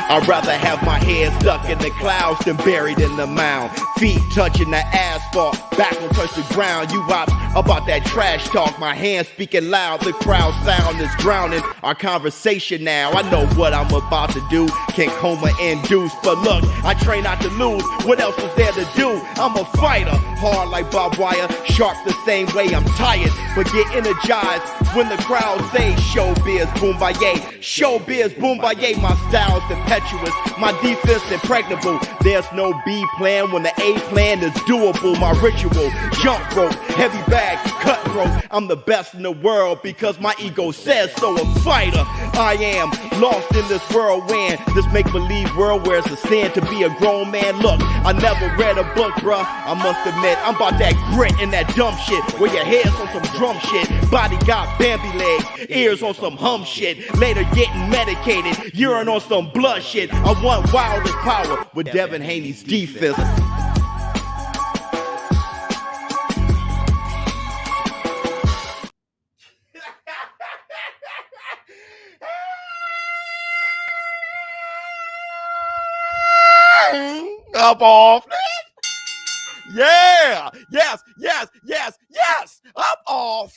I'd rather have my head stuck in the clouds than buried in the mound. Feet touching the asphalt, back will touch the ground. You ops about that trash talk, my hands speaking loud. The crowd sound is drowning our conversation now. I know what I'm about to do, can't coma induce. But look, I train not to lose, what else is there to do? I'm a fighter, hard like barbed wire, sharp the same way. I'm tired, but get energized when the crowd say showbiz, boom ba yay. Showbiz, boom ba yay. My style's impetuous, my defense impregnable. There's no B plan when the A plan is doable. My ritual, jump rope, heavy bag, cutthroat. I'm the best in the world because my ego says so. A fighter, I am lost in this whirlwind, this make-believe world where it's a sin to be a grown man. Look, I never read a book, bruh. I must admit, I'm about that grit and that dumb shit, where your head's on some drum shit, body got Bambi legs, ears on some hum shit, later getting medicated, urine on some blood shit. I want wildest power with Devin Haney's defense. Up off. Yeah. Yes. Yes. Yes. Yes. Up off.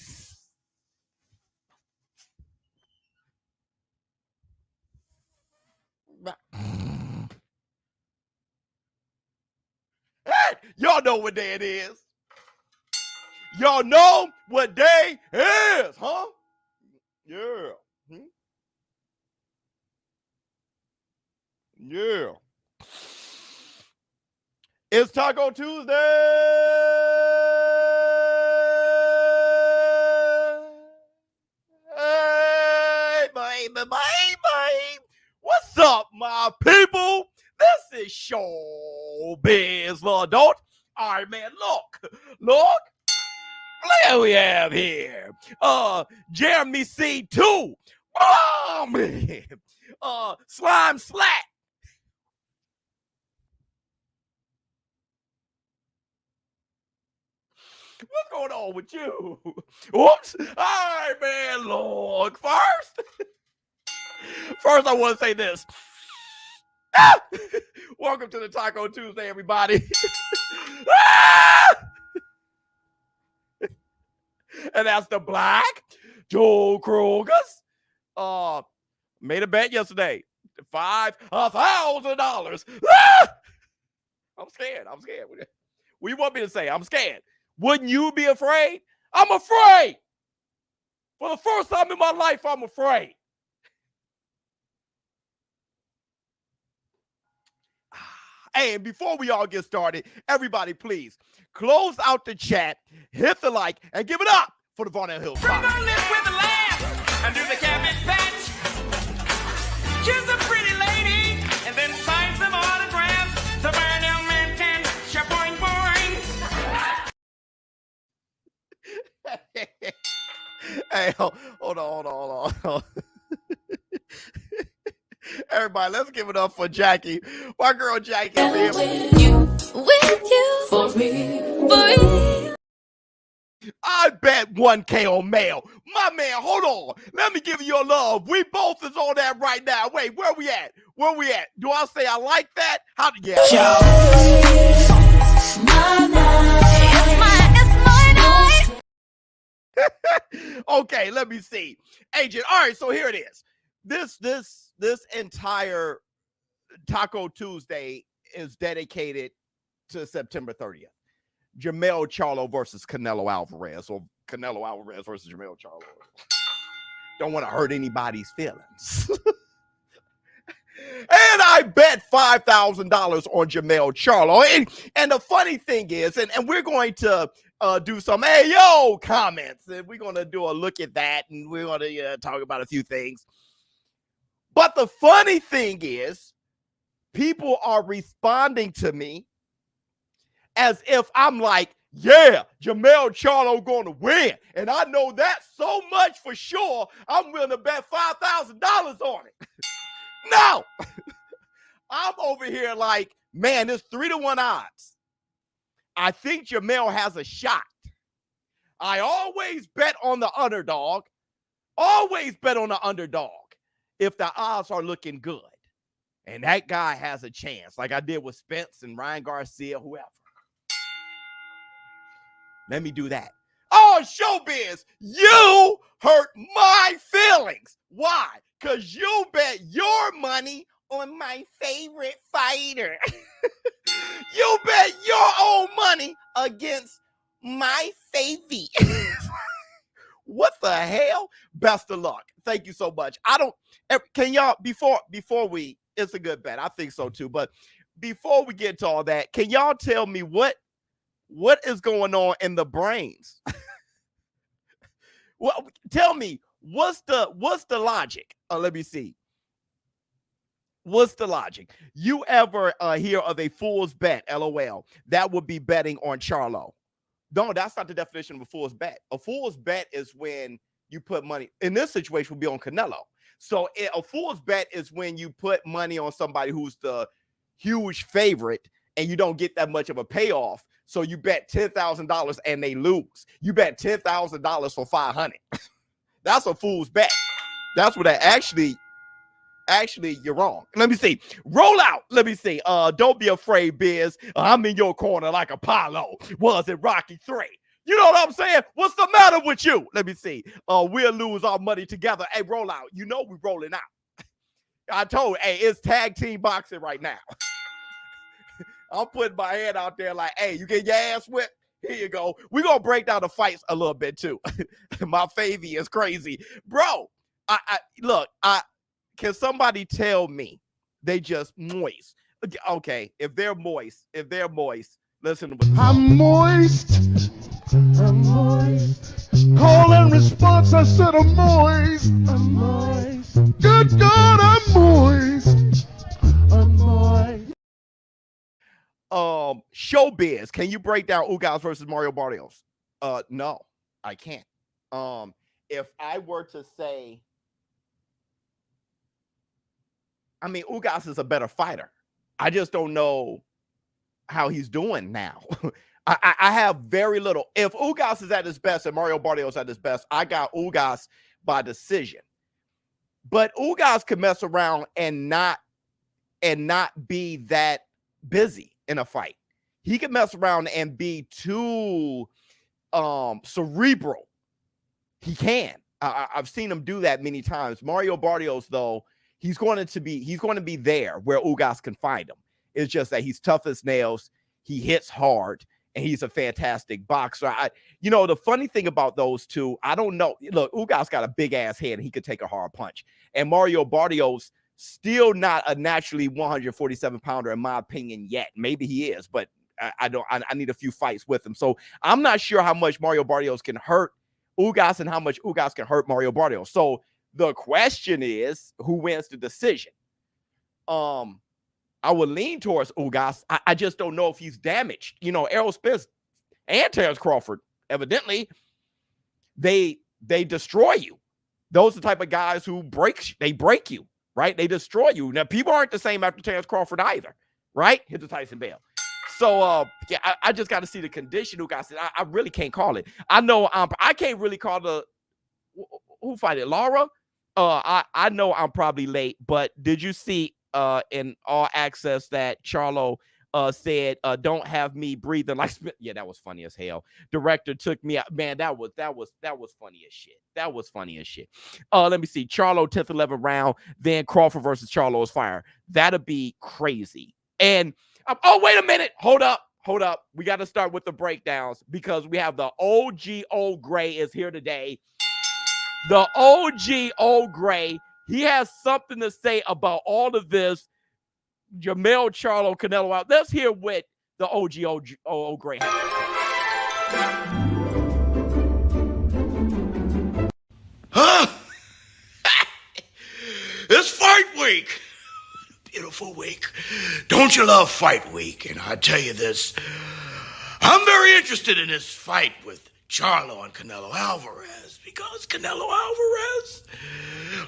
Hey, y'all know what day it is. Y'all know what day it is, huh? Yeah. Yeah. It's Taco Tuesday. Hey, baby. What's up, my people? This is ShowBizz, Lord. All right, man, look. What we have here? Jeremy C2. Oh, man. Slime Slack. What's going on with you? Whoops. All right, man, look. First, I want to say this. Welcome to the Taco Tuesday, everybody. And that's the Black Joe Krogas. Made a bet yesterday. $5,000. I'm scared. What do you want me to say? I'm scared. Wouldn't you be afraid? I'm afraid. For the first time in my life, I'm afraid. Hey, and before we all get started, everybody, please close out the chat, hit the like, and give it up for the Varnell Hills. From the lips with the laugh, and do the cabbage patch. Kiss a pretty lady, and then sign some autographs. The Varnell man can shapoing boing. Hey, hold on. Everybody, let's give it up for Jackie. My girl Jackie. With you, for me. I bet 1K on mail. My man, hold on. Let me give you your love. We both is on that right now. Wait, where we at? Do I say I like that? How to get Okay, let me see. Agent, all right, so here it is. This entire Taco Tuesday is dedicated to September 30th. Jermell Charlo versus Canelo Alvarez, or Canelo Alvarez versus Jermell Charlo. Don't want to hurt anybody's feelings. And I bet $5,000 on Jermell Charlo. And the funny thing is, and we're going to do some hey yo comments, and we're going to do a look at that, and we're going to talk about a few things. But the funny thing is, people are responding to me as if I'm like, yeah, Jermell Charlo going to win. And I know that so much for sure, I'm willing to bet $5,000 on it. No. I'm over here like, man, it's 3-1 odds. I think Jermell has a shot. I always bet on the underdog. If the odds are looking good. And that guy has a chance, like I did with Spence and Ryan Garcia, whoever. Let me do that. Oh, ShowBizz, you hurt my feelings. Why? Because you bet your money on my favorite fighter. You bet your own money against my favy. What the hell? Best of luck. Thank you so much. Can y'all, before we, it's a good bet. I think so too. But before we get to all that, can y'all tell me what is going on in the brains? Well, tell me, what's the logic? Let me see. What's the logic? You ever hear of a fool's bet, LOL? That would be betting on Charlo. No, that's not the definition of a fool's bet. A fool's bet is when you put money, in this situation would be on Canelo. So a fool's bet is when you put money on somebody who's the huge favorite and you don't get that much of a payoff. So you bet $10,000 and they lose. You bet $10,000 for 500. That's a fool's bet. That's what that actually, you're wrong. Let me see. Roll out. Let me see. Don't be afraid, Biz. I'm in your corner like Apollo was in Rocky 3. You know what I'm saying? What's the matter with you? Let me see. We'll lose our money together. Hey, roll out. You know we're rolling out. I told you, hey, it's tag team boxing right now. I'm putting my hand out there like, hey, you get your ass whipped? Here you go. We're going to break down the fights a little bit too. My favy is crazy. Bro, look, can somebody tell me they just moist? Okay, if they're moist, listen to what I'm moist. I'm moist. Call and response, I said I'm moist. I'm moist. Good God, I'm moist. I'm moist. ShowBizz, can you break down Ugas versus Mario Barrios? No, I can't. If I were to say, I mean, Ugas is a better fighter. I just don't know how he's doing now. I have very little. If Ugas is at his best and Mario Barrios at his best, I got Ugas by decision. But Ugas can mess around and not be that busy in a fight. He can mess around and be too cerebral. He can. I've seen him do that many times. Mario Barrios, though, he's going to be there where Ugas can find him. It's just that he's tough as nails. He hits hard, and he's a fantastic boxer. The funny thing about those two, I don't know. Look, Ugas got a big ass head, and he could take a hard punch. And Mario Barrios still not a naturally 147 pounder in my opinion yet. Maybe he is, but I need a few fights with him. So I'm not sure how much Mario Barrios can hurt Ugas and how much Ugas can hurt Mario Barrios. So the question is, who wins the decision? I would lean towards Ugas. I just don't know if he's damaged. Errol Spence and Terrence Crawford, evidently, they destroy you. Those are the type of guys who break you, right? They destroy you. Now, people aren't the same after Terrence Crawford either, right? Hit the Tyson Bell. So, I just got to see the condition. Ugas said, I really can't call it. I know I can't really call who fight it, Laura? I know I'm probably late, but did you see in All Access that Charlo said, don't have me breathing like Smith? Yeah, that was funny as hell. Director took me out. Man, that was funny as shit. That was funny as shit. Let me see. Charlo 10th, 11th round, then Crawford versus Charlo is fire. That'll be crazy. And oh, wait a minute. Hold up. We got to start with the breakdowns because we have the OG Old Gray is here today. The OG Old Gray, he has something to say about all of this. Jamel Charlo Canelo out. Let's hear what the OG Old Gray has. Huh? It's fight week. Beautiful week. Don't you love fight week? And I tell you this, I'm very interested in this fight with Charlo and Canelo Alvarez because Canelo Alvarez,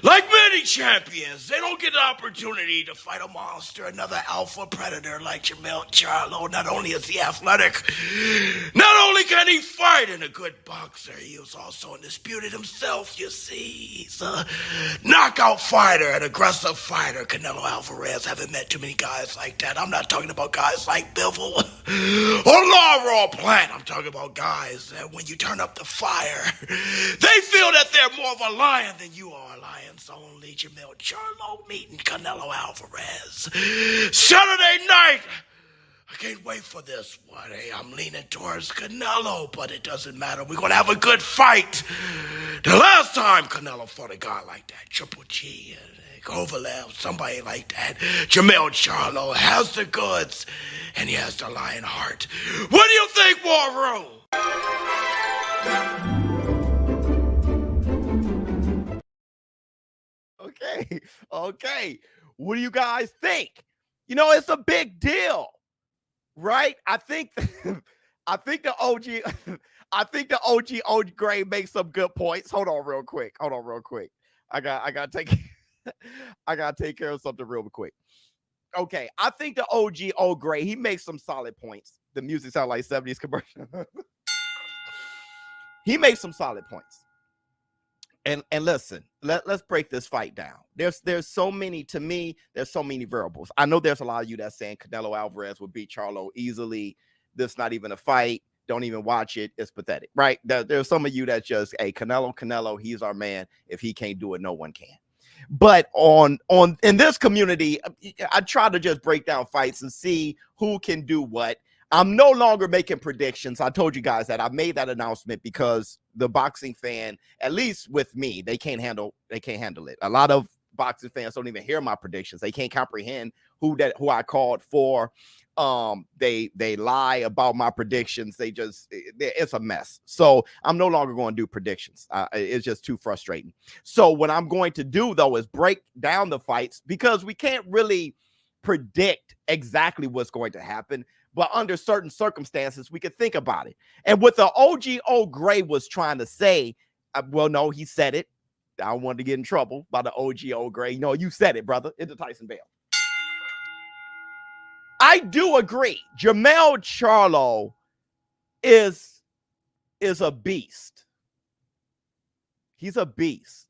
like many champions, they don't get the opportunity to fight a monster, another alpha predator like Charlo. Not only is he athletic, not only can he fight and a good boxer, he was also undisputed himself, you see. He's a knockout fighter, an aggressive fighter. Canelo Alvarez, haven't met too many guys like that. I'm not talking about guys like Bivol or Laura or Plant. I'm talking about guys that when you turn up the fire, they feel that they're more of a lion than you are. Lions only. Charlo meeting Canelo Alvarez Saturday night. I can't wait for this one. Hey, I'm leaning towards Canelo, but it doesn't matter. We're going to have a good fight. The last time Canelo fought a guy like that, Triple G, Kovalev, somebody like that, Charlo has the goods, and he has the lion heart. What do you think, War Room? Okay. What do you guys think? You know, it's a big deal, right? I think the OG Gray makes some good points. Hold on real quick. I gotta take care of something real quick. Okay, I think the OG Gray, he makes some solid points. The music sounds like 70s commercial. He makes some solid points. And listen, let's break this fight down. There's so many, to me, there's so many variables. I know there's a lot of you that's saying Canelo Alvarez would beat Charlo easily. This not even a fight. Don't even watch it. It's pathetic, right? There's some of you that just, hey, Canelo, he's our man. If he can't do it, no one can. But in this community, I try to just break down fights and see who can do what. I'm no longer making predictions. I told you guys that I made that announcement because the boxing fan, at least with me, they can't handle it. A lot of boxing fans don't even hear my predictions. They can't comprehend who I called for. They lie about my predictions. It's a mess. So I'm no longer going to do predictions. It's just too frustrating. So what I'm going to do though is break down the fights because we can't really predict exactly what's going to happen. But under certain circumstances, we could think about it. And what the OG Gray was trying to say, well, no, he said it. I don't want to get in trouble by the OG Gray. No, you said it, brother. It's Tyson Bale. I do agree. Charlo is a beast. He's a beast.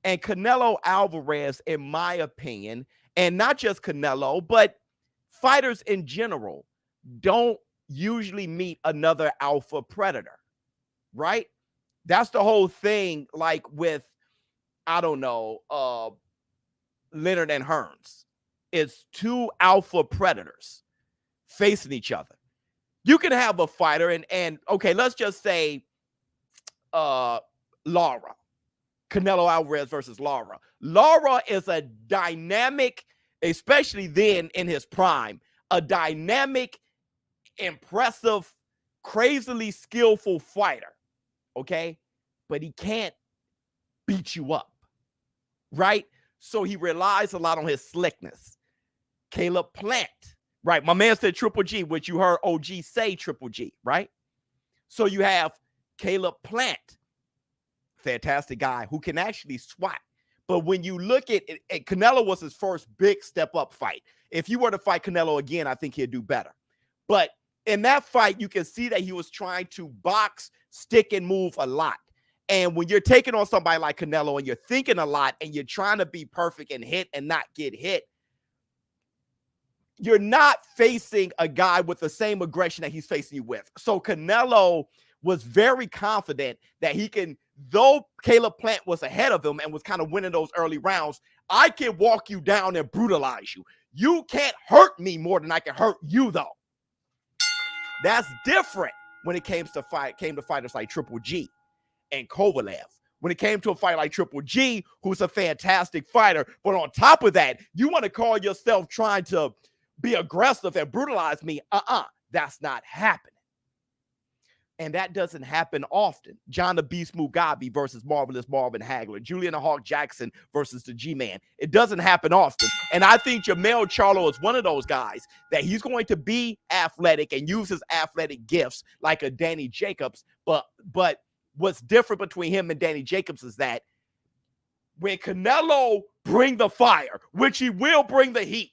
And Canelo Alvarez, in my opinion, and not just Canelo, but fighters in general, don't usually meet another alpha predator, right? That's the whole thing, like with, I don't know, Leonard and Hearns. It's two alpha predators facing each other. You can have a fighter and okay, let's just say Lara. Canelo Alvarez versus Lara. Lara is a dynamic, especially then in his prime, a dynamic, impressive, crazily skillful fighter, okay? But he can't beat you up, right? So he relies a lot on his slickness. Caleb Plant, right? My man said Triple G, which you heard OG say Triple G, right? So you have Caleb Plant, fantastic guy who can actually swat. But when you look at it, Canelo was his first big step-up fight. If you were to fight Canelo again, I think he'd do better. But in that fight, you can see that he was trying to box, stick, and move a lot. And when you're taking on somebody like Canelo and you're thinking a lot and you're trying to be perfect and hit and not get hit, you're not facing a guy with the same aggression that he's facing you with. So Canelo was very confident that he can, though Caleb Plant was ahead of him and was kind of winning those early rounds, I can walk you down and brutalize you. You can't hurt me more than I can hurt you, though. That's different when it came to fighters like Triple G and Kovalev. When it came to a fight like Triple G, who's a fantastic fighter, but on top of that, you want to call yourself trying to be aggressive and brutalize me? That's not happening. And that doesn't happen often. John the Beast Mugabe versus Marvelous Marvin Hagler. Julian the Hawk Jackson versus the G-Man. It doesn't happen often. And I think Charlo is one of those guys that he's going to be athletic and use his athletic gifts like a Danny Jacobs. But what's different between him and Danny Jacobs is that when Canelo bring the fire, which he will bring the heat,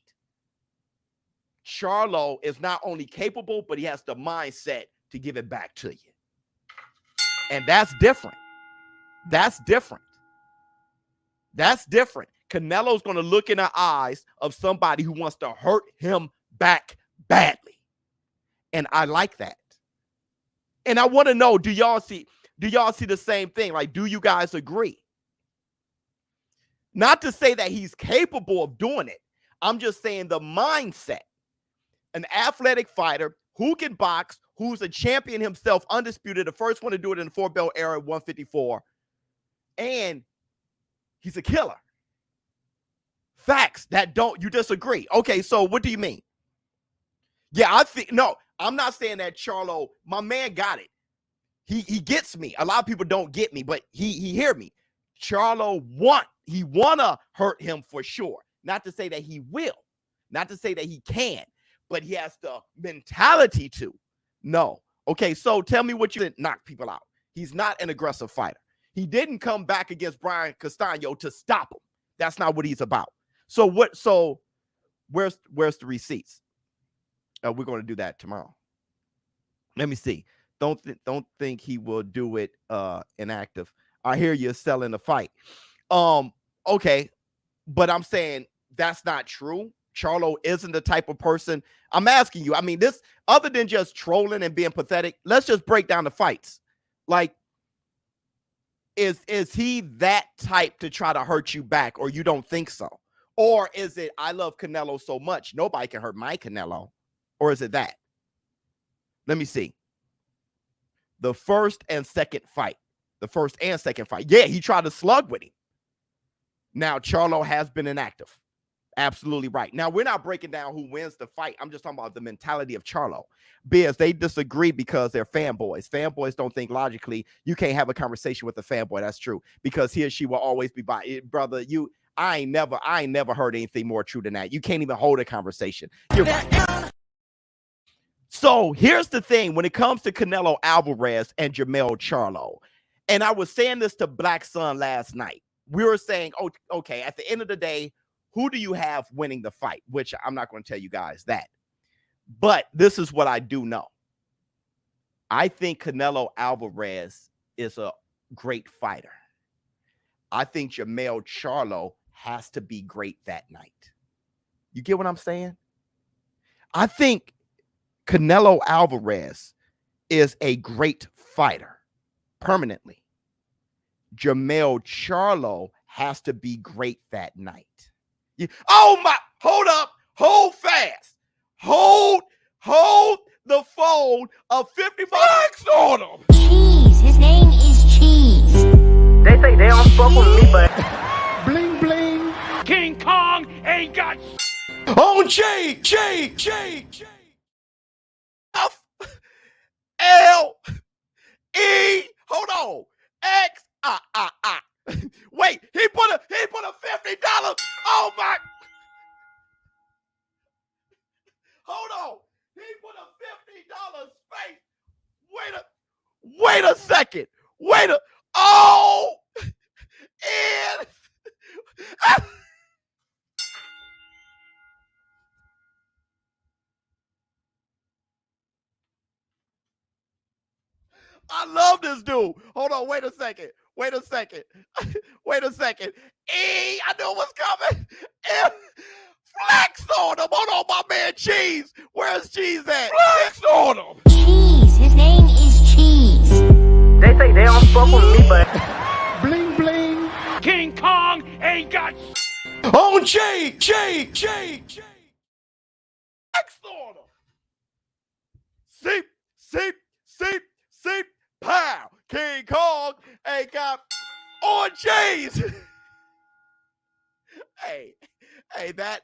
Charlo is not only capable, but he has the mindset to give it back to you. And that's different. That's different. That's different. Canelo's going to look in the eyes of somebody who wants to hurt him back badly. And I like that. And I want to know, do y'all see the same thing? Like, do you guys agree? Not to say that he's capable of doing it. I'm just saying the mindset. An athletic fighter who can box, who's a champion himself, undisputed, the first one to do it in the 4-belt era at 154. And he's a killer. Facts that you disagree. Okay, so what do you mean? Yeah, I think, no, I'm not saying that Charlo, my man got it. He gets me. A lot of people don't get me, but he hear me. Charlo wanna hurt him for sure. Not to say that he will, not to say that he can, but he has the mentality to. No. Okay, so tell me what you didn't knock people out. He's not an aggressive fighter. He didn't come back against Brian Castano to stop him. That's not what he's about. So what? So where's the receipts? We're going to do that tomorrow. Let me see. Don't think he will do it inactive. I hear you selling the fight. Okay, but I'm saying that's not true. Charlo isn't the type of person. I'm asking you. I mean, this, other than just trolling and being pathetic, let's just break down the fights. Like, is he that type to try to hurt you back, or you don't think so? Or is it, I love Canelo so much, nobody can hurt my Canelo? Or is it that? Let me see. The first and second fight. Yeah, he tried to slug with him. Now, Charlo has been inactive. Absolutely right. Now, we're not breaking down who wins the fight. I'm just talking about the mentality of Charlo. Biz, they disagree because they're fanboys. Fanboys don't think logically. You can't have a conversation with a fanboy. That's true. Because he or she will always be by it. Brother, I ain't never heard anything more true than that. You can't even hold a conversation. You're right. So here's the thing when it comes to Canelo Alvarez and Jermell Charlo. And I was saying this to Black Sun last night. We were saying, oh, okay, at the end of the day, who do you have winning the fight? Which I'm not going to tell you guys that. But this is what I do know. I think Canelo Alvarez is a great fighter. I think Jermell Charlo has to be great that night. You get what I'm saying? I think Canelo Alvarez is a great fighter permanently. Jermell Charlo has to be great that night. Oh my, hold up, hold fast. Hold the phone of 50 bucks on him. Cheese, his name is Cheese. They say they don't fuck with me, but Bling bling. King Kong ain't got on J. F L E. Hold on. X. Wait, he put a $50. Oh my. Hold on. He put a $50 space. Wait a second. Oh. And I love this dude. Hold on, wait a second. Wait a second. I knew it was coming. Flex on him. Hold on, my man Cheese. Where's Cheese at? Flex on him. Cheese, his name is Cheese. they say they don't fuck with me, but Bling bling. King Kong ain't got on J. Flex on him. Seep, pow. King Kong ain't got on J's. hey, that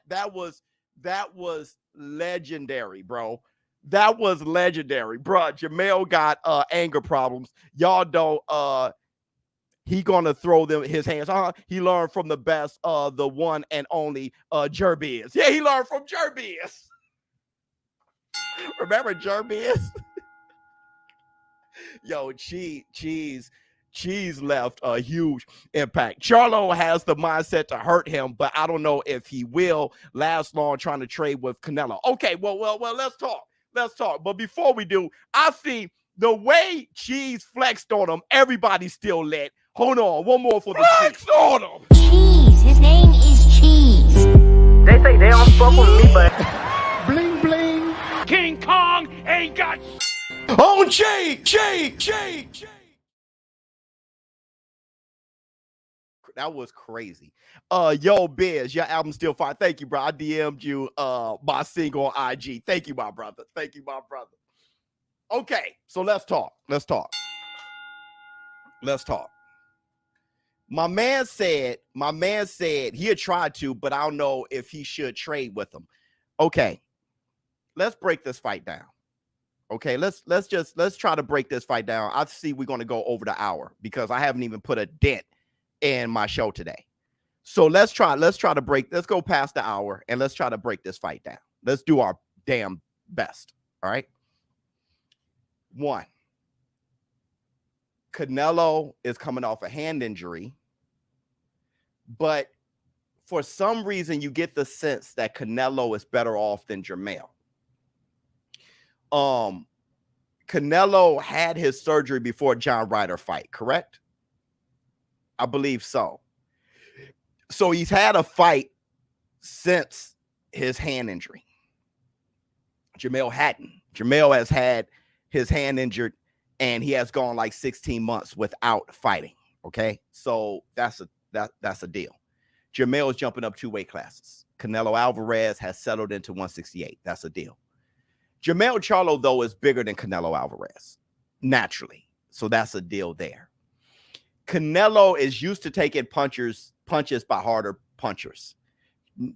was legendary, bro. That was legendary, bro. Jermell got anger problems. Y'all don't. He gonna throw them his hands. He learned from the best, the one and only ShowBizz. Yeah, he learned from ShowBizz. Remember ShowBizz? Yo, Cheese Cheese left a huge impact. Charlo has the mindset to hurt him, but I don't know if he will last long trying to trade with Canelo. Okay, well, let's talk. Let's talk. But before we do, I see the way Cheese flexed on him, everybody's still lit. Hold on, one more for the Flex on him. Cheese. His name is Cheese. They say they don't fuck with me, but Bling bling. King Kong ain't got on Jay. That was crazy. Yo, Biz, your album still fire. Thank you, bro. I DM'd you my single on IG. Thank you, my brother. Thank you, my brother. Okay, so let's talk. My man said he had tried to, but I don't know if he should trade with him. Okay, let's break this fight down. Okay, let's try to break this fight down. I see we're going to go over the hour because I haven't even put a dent in my show today. So let's go past the hour and let's try to break this fight down. Let's do our damn best. All right. 1, Canelo is coming off a hand injury, but for some reason you get the sense that Canelo is better off than Jermell. Canelo had his surgery before John Ryder fight, correct? I believe so. So he's had a fight since his hand injury. Jermell hadn't. Jermell has had his hand injured and he has gone like 16 months without fighting. Okay, so that's a deal. Jermell is jumping up 2 weight classes. Canelo Alvarez has settled into 168. That's a deal. Jermell Charlo, though, is bigger than Canelo Alvarez, naturally. So that's a deal there. Canelo is used to taking punches by harder punchers.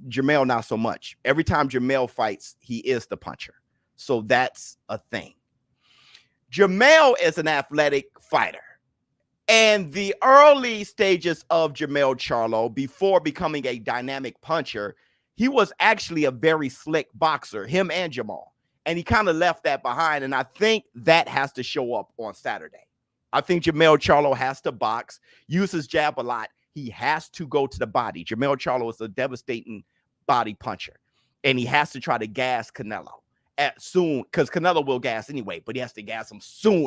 Jermell, not so much. Every time Jermell fights, he is the puncher. So that's a thing. Jermell is an athletic fighter. And the early stages of Jermell Charlo, before becoming a dynamic puncher, he was actually a very slick boxer, him and Jamal. And he kind of left that behind. And I think that has to show up on Saturday. I think Jermell Charlo has to box, use his jab a lot. He has to go to the body. Jermell Charlo is a devastating body puncher. And he has to try to gas Canelo soon, because Canelo will gas anyway, but he has to gas him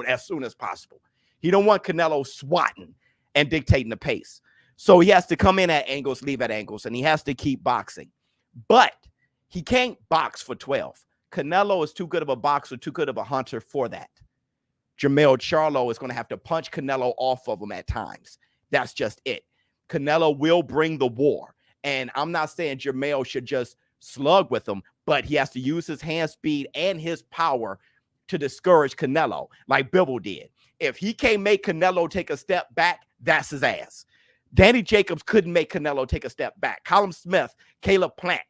as soon as possible. He don't want Canelo swatting and dictating the pace. So he has to come in at angles, leave at angles, and he has to keep boxing. But he can't box for 12. Canelo is too good of a boxer, too good of a hunter for that. Jermell Charlo is going to have to punch Canelo off of him at times. That's just it. Canelo will bring the war. And I'm not saying Jermell should just slug with him, but he has to use his hand speed and his power to discourage Canelo, like Bivol did. If he can't make Canelo take a step back, that's his ass. Danny Jacobs couldn't make Canelo take a step back. Callum Smith, Caleb Plant,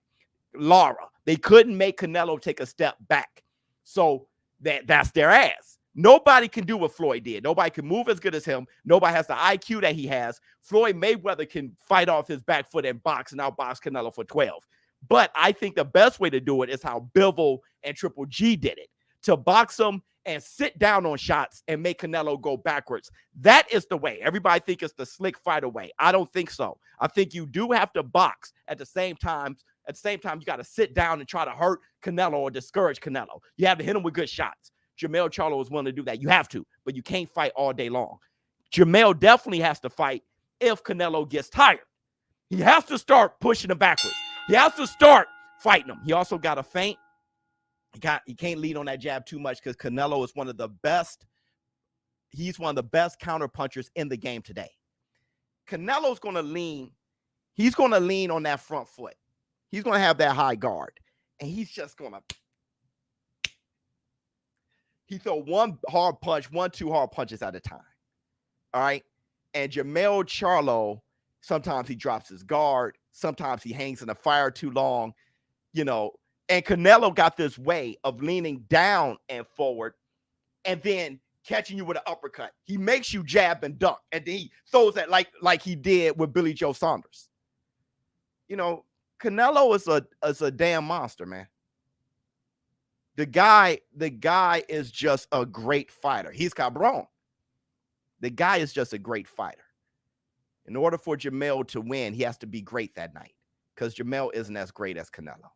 Lara, they couldn't make Canelo take a step back. So that's their ass. Nobody can do what Floyd did. Nobody can move as good as him. Nobody has the IQ that he has. Floyd Mayweather can fight off his back foot and box and outbox Canelo for 12. But I think the best way to do it is how Bivol and Triple G did it, to box him and sit down on shots and make Canelo go backwards. That is the way. Everybody think it's the slick fighter way. I don't think so. I think you do have to box at the same time. At the same time, you got to sit down and try to hurt Canelo or discourage Canelo. You have to hit him with good shots. Jermell Charlo is willing to do that. You have to, but you can't fight all day long. Jermell definitely has to fight if Canelo gets tired. He has to start pushing him backwards. He has to start fighting him. He also got a feint. He can't lead on that jab too much because Canelo is one of the best. He's one of the best counter punchers in the game today. Canelo's going to lean. He's going to lean on that front foot. He's going to have that high guard. And he's just going to. He throw one hard punch, 1-2 hard punches at a time. All right. And Jermell Charlo, sometimes he drops his guard. Sometimes he hangs in the fire too long, you know. And Canelo got this way of leaning down and forward and then catching you with an uppercut. He makes you jab and duck, and then he throws that like he did with Billy Joe Saunders. You know, Canelo is a damn monster, man. The guy is just a great fighter. He's cabron. The guy is just a great fighter. In order for Jamel to win, he has to be great that night because Jamel isn't as great as Canelo.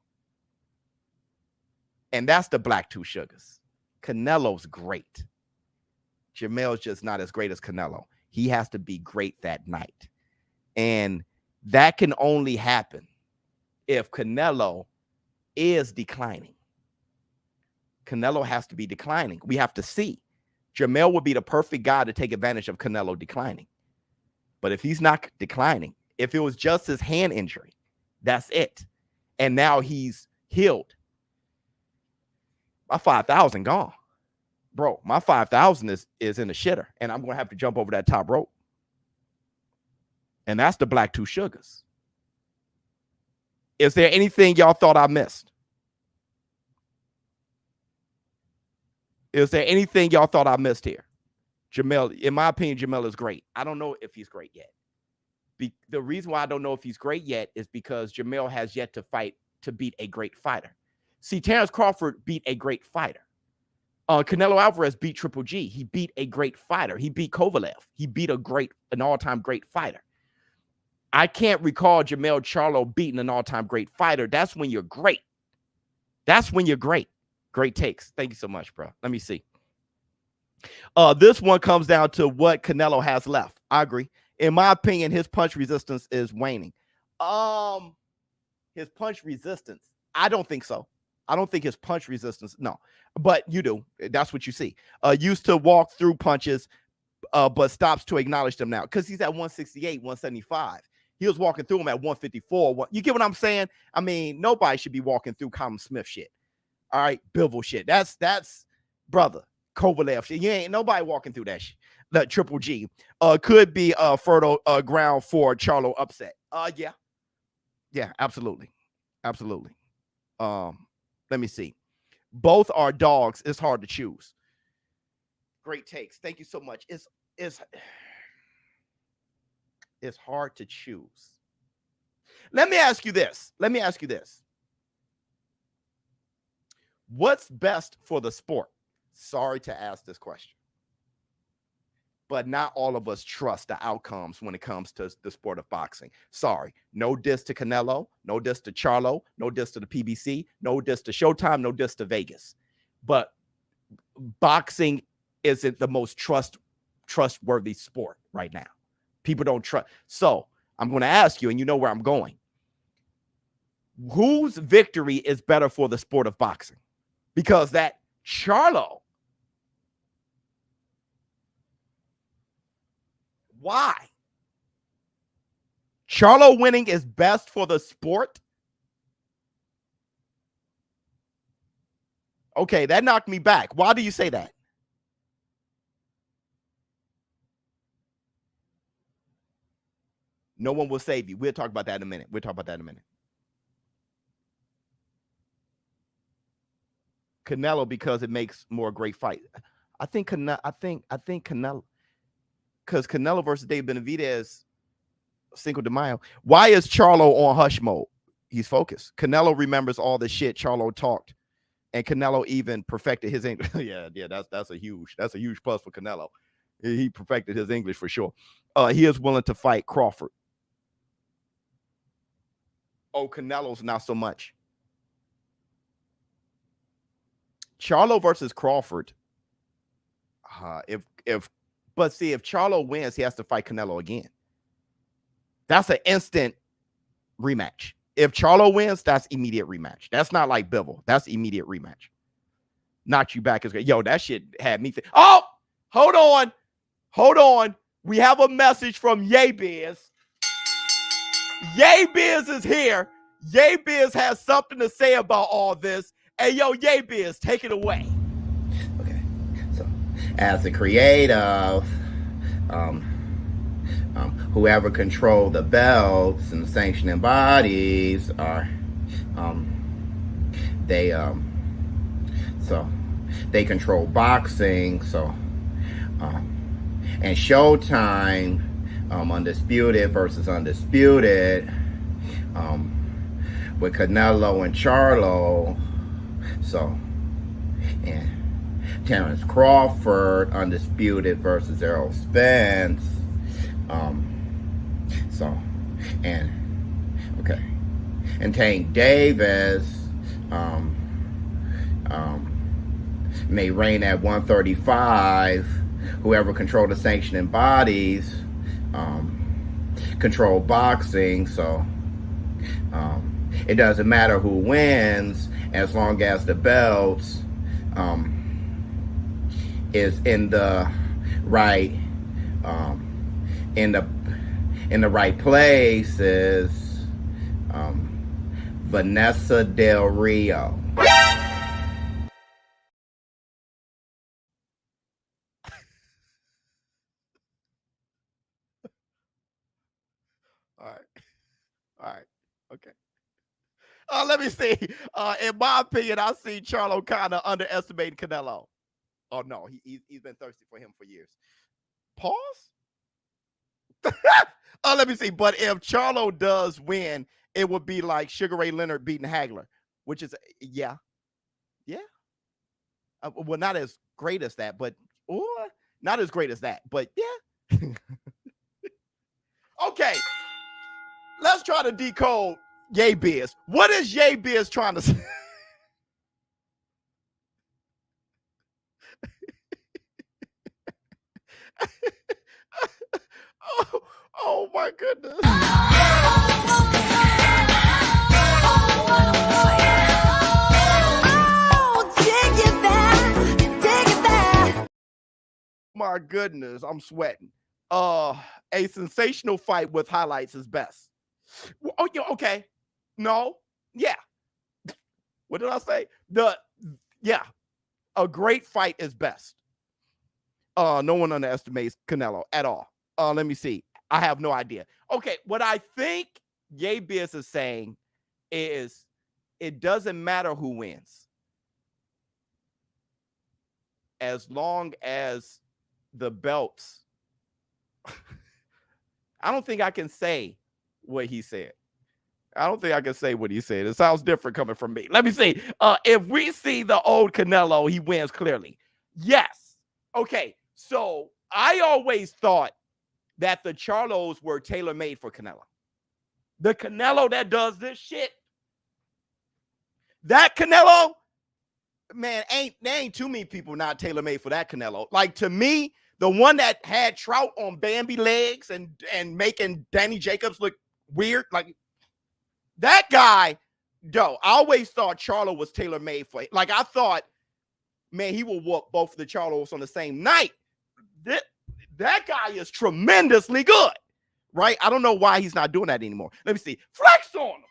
And that's the black two sugars. Canelo's great. Jamel's just not as great as Canelo. He has to be great that night. And that can only happen if Canelo is declining. Canelo has to be declining. We have to see. Jamel would be the perfect guy to take advantage of Canelo declining. But if he's not declining, if it was just his hand injury, that's it. And now he's healed. My 5,000 gone. Bro, my 5,000 is in the shitter, and I'm going to have to jump over that top rope. And that's the black two sugars. Is there anything y'all thought I missed? Is there anything y'all thought I missed here? Jamel, in my opinion, Jamel is great. I don't know if he's great yet. The reason why I don't know if he's great yet is because Jamel has yet to fight to beat a great fighter. See, Terrence Crawford beat a great fighter. Canelo Alvarez beat Triple G. He beat a great fighter. He beat Kovalev. He beat an all-time great fighter. I can't recall Jamel Charlo beating an all-time great fighter. That's when you're great. That's when you're great. Great takes. Thank you so much, bro. Let me see. This one comes down to what Canelo has left. I agree. In my opinion, his punch resistance is waning. His punch resistance, I don't think so. I don't think his punch resistance, no. But you do. That's what you see. Used to walk through punches, but stops to acknowledge them now because he's at 168, 175. He was walking through them at 154. You get what I'm saying? I mean, nobody should be walking through Colin Smith shit. All right, Bivol shit. That's brother. Kovalev shit. You ain't nobody walking through that shit. That Triple G could be fertile ground for Charlo upset. Yeah, absolutely. Let me see. Both are dogs. It's hard to choose. Great takes. Thank you so much. It's hard to choose. Let me ask you this. What's best for the sport? Sorry to ask this question, but not all of us trust the outcomes when it comes to the sport of boxing. Sorry. No diss to Canelo, no diss to Charlo, no diss to the PBC, no diss to Showtime, no diss to Vegas. But boxing isn't the most trustworthy sport right now. People don't trust. So I'm going to ask you, and you know where I'm going. Whose victory is better for the sport of boxing? Because that Charlo, why? Charlo winning is best for the sport? Okay, that knocked me back. Why do you say that? No one will save you. We'll talk about that in a minute. Canelo, because it makes more great fight. I think Canelo, because Canelo versus Dave Benavidez, Cinco de Mayo. Why is Charlo on hush mode? He's focused. Canelo remembers all the shit Charlo talked, and Canelo even perfected his English. yeah, that's a huge plus for Canelo. He perfected his English for sure. He is willing to fight Crawford. Oh, Canelo's not so much. Charlo versus Crawford. But see, if Charlo wins, he has to fight Canelo again. That's an instant rematch. If Charlo wins, that's immediate rematch. That's not like Bivol. That's immediate rematch. Knock you back is great. Yo, that shit had me. Oh, hold on. We have a message from YayBizz. YayBizz is here. YayBizz has something to say about all this. Hey, yo, YayBizz, take it away. Okay, so as the creative, whoever control the belts and the sanctioning bodies are, they control boxing. So, and Showtime, undisputed versus undisputed, with Canelo and Charlo. So, Terrence Crawford, undisputed, versus Errol Spence. And Tank Davis may reign at 135. Whoever controlled the sanctioning bodies control boxing, so it doesn't matter who wins as long as the belts is in the right in the right place. Is Vanessa Del Rio. All right. Okay. Let me see. In my opinion, I see Charlo kind of underestimating Canelo. Oh no, he's been thirsty for him for years. Pause. Let me see. But if Charlo does win, it would be like Sugar Ray Leonard beating Hagler, which is yeah. Well, not as great as that, but not as great as that, but yeah. Okay. Let's try to decode YayBizz. What is YayBizz trying to say? Oh my goodness. My goodness, I'm sweating. A sensational fight with highlights is best. Oh, yeah, okay. No, yeah. What did I say? A great fight is best. No one underestimates Canelo at all. Let me see. I have no idea. Okay, what I think YayBizz is saying is it doesn't matter who wins. As long as the belts. I don't think I can say what he said. I don't think I can say what he said. It sounds different coming from me. Let me see. If we see the old Canelo, he wins clearly. Yes. Okay. So I always thought that the Charlos were tailor-made for Canelo. The Canelo that does this shit. That Canelo, man, there ain't too many people not tailor-made for that Canelo. Like, to me, the one that had Trout on Bambi legs and making Danny Jacobs look weird, like that guy, I always thought Charlo was tailor-made for it. Like, I thought, man, he will whoop both of the Charlos on the same night. That guy is tremendously good, right? I don't know why he's not doing that anymore. Let me see. Flex on him.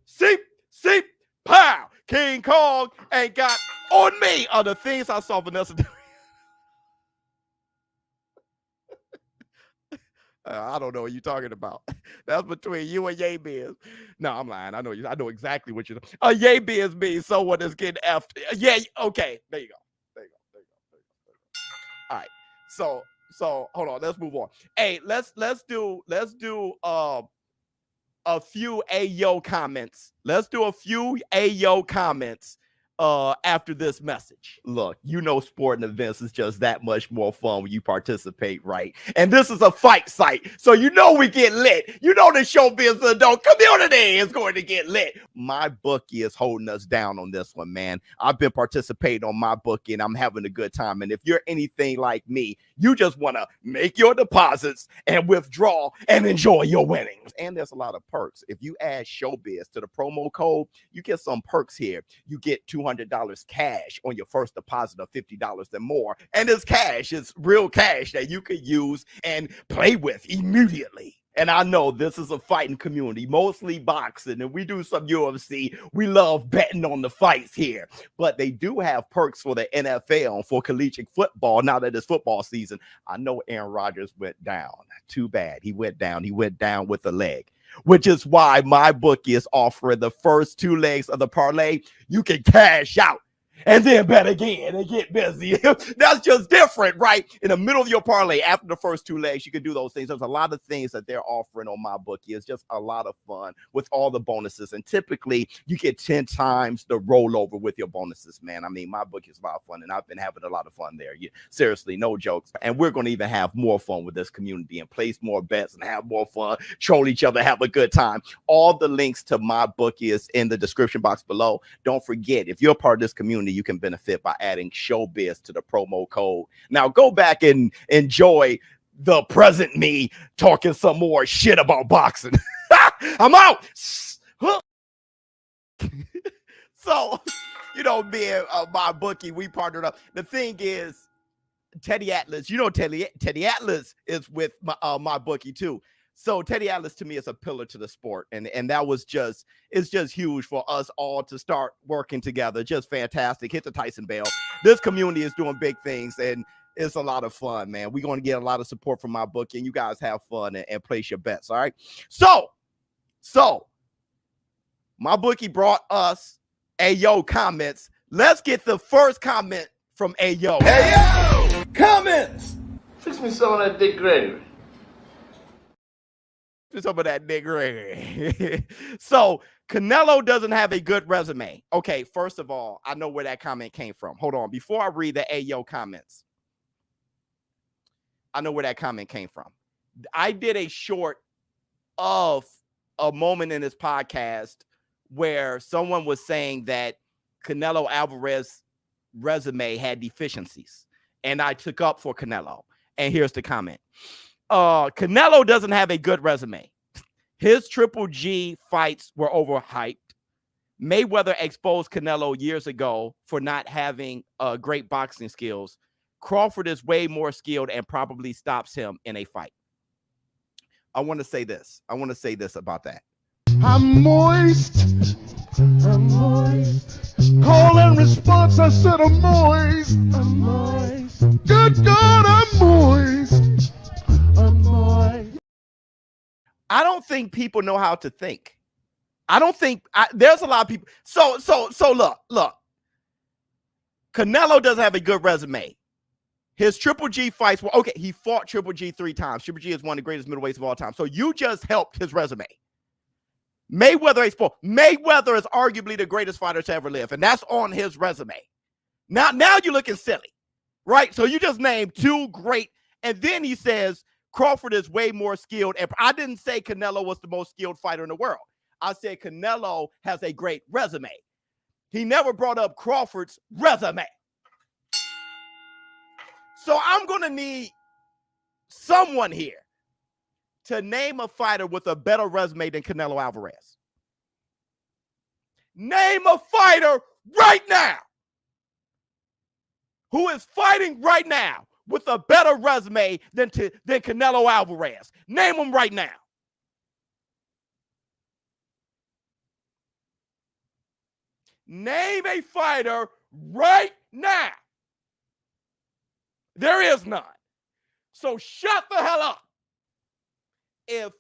Seep, pow. King Kong ain't got on me are the things I saw Vanessa do. I don't know what you're talking about. That's between you and YayBizz. No, I'm lying. I know exactly what you're doing. YayBizz means someone that's getting effed. Yeah, okay. There you go. All right. So hold on. Let's move on. Hey, let's do a few Ayo comments. Let's do a few Ayo comments after this message. Look, sporting events is just that much more fun when you participate, right? And this is a fight site, so we get lit. The ShowBizz adult community is going to get lit. MyBookie is holding us down on this one, man. I've been participating on MyBookie, and I'm having a good time. And if you're anything like me, you just want to make your deposits and withdraw and enjoy your winnings. And there's a lot of perks. If you add ShowBizz to the promo code, you get some perks here. You get $200 cash on your first deposit of $50 and more. And this cash is real cash that you could use and play with immediately. And I know this is a fighting community, mostly boxing, and we do some UFC. We love betting on the fights here. But they do have perks for the NFL and for collegiate football now that it's football season. I know Aaron Rodgers went down. Too bad. He went down. He went down with a leg, which is why MyBookie is offering the first 2 legs of the parlay. You can cash out and then bet again and get busy. That's just different, right? In the middle of your parlay, after the first two legs, you can do those things. There's a lot of things that they're offering on MyBookie. It's just a lot of fun with all the bonuses. And typically, you get 10 times the rollover with your bonuses, man. I mean, MyBookie is a lot of fun, and I've been having a lot of fun there. Seriously, no jokes. And we're going to even have more fun with this community and place more bets and have more fun, troll each other, have a good time. All the links to MyBookie is in the description box below. Don't forget, if you're a part of this community, you can benefit by adding ShowBizz to the promo code. Now go back and enjoy the present me talking some more shit about boxing. I'm out. So, you know, me and MyBookie, we partnered up. The thing is, Teddy Atlas, you know, Teddy Atlas is with MyBookie too. So Teddy Atlas to me is a pillar to the sport. And that was just, it's just huge for us all to start working together. Just fantastic. Hit the Tyson bell. This community is doing big things and it's a lot of fun, man. We're going to get a lot of support from MyBookie and you guys have fun and place your bets. All right. So MyBookie brought us Ayo comments. Let's get the first comment from Ayo. Ayo! Comments! Fix me some of that Dick Gregory. Some of that nigga. So Canelo doesn't have a good resume. Okay, first of all, I know where that comment came from. Hold on. Before I read the Ayo comments, I know where that comment came from. I did a short of a moment in this podcast where someone was saying that Canelo Alvarez's resume had deficiencies. And I took up for Canelo. And here's the comment. Canelo doesn't have a good resume. His Triple G fights were overhyped. Mayweather exposed Canelo years ago for not having great boxing skills. Crawford is way more skilled and probably stops him in a fight. I want to say this. I want to say this about that. I'm moist. I'm moist. Call and response, I said I'm moist. I'm moist. Good God, I'm moist. I'm moist. I don't think people know how to think. I don't think there's a lot of people. So look. Canelo doesn't have a good resume. His Triple G fights were okay. He fought Triple G 3 times. Triple G is one of the greatest middleweights of all time. So you just helped his resume. Mayweather is arguably the greatest fighter to ever live, and that's on his resume. Now you're looking silly, right? So you just named two great, and then he says Crawford is way more skilled. And I didn't say Canelo was the most skilled fighter in the world. I said Canelo has a great resume. He never brought up Crawford's resume. So I'm going to need someone here to name a fighter with a better resume than Canelo Alvarez. Name a fighter right now who is fighting right now with a better resume than Canelo Alvarez. Name them right now. Name a fighter right now. There is none. So shut the hell up. If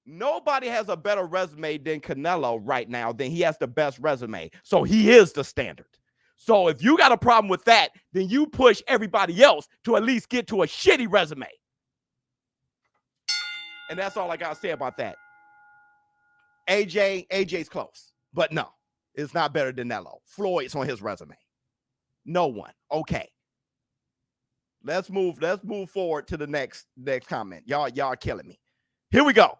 nobody has a better resume than Canelo right now, then he has the best resume. So he is the standard. So if you got a problem with that, then you push everybody else to at least get to a shitty resume. And that's all I got to say about that. AJ's close, but no, it's not better than Canelo. Floyd's on his resume. No one. Okay. Let's move forward to the next comment. Y'all killing me. Here we go.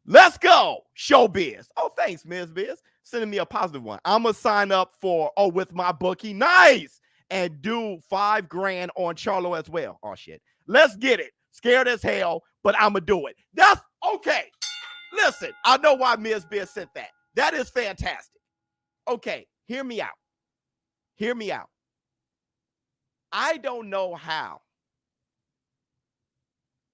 Let's go. ShowBizz. Oh, thanks, Ms. Biz. Sending me a positive one. I'm going to sign up with MyBookie. Nice. And do $5,000 on Charlo as well. Oh, shit. Let's get it. Scared as hell, but I'm going to do it. That's okay. Listen, I know why Ms. Biz sent that. That is fantastic. Okay, hear me out. Hear me out. I don't know how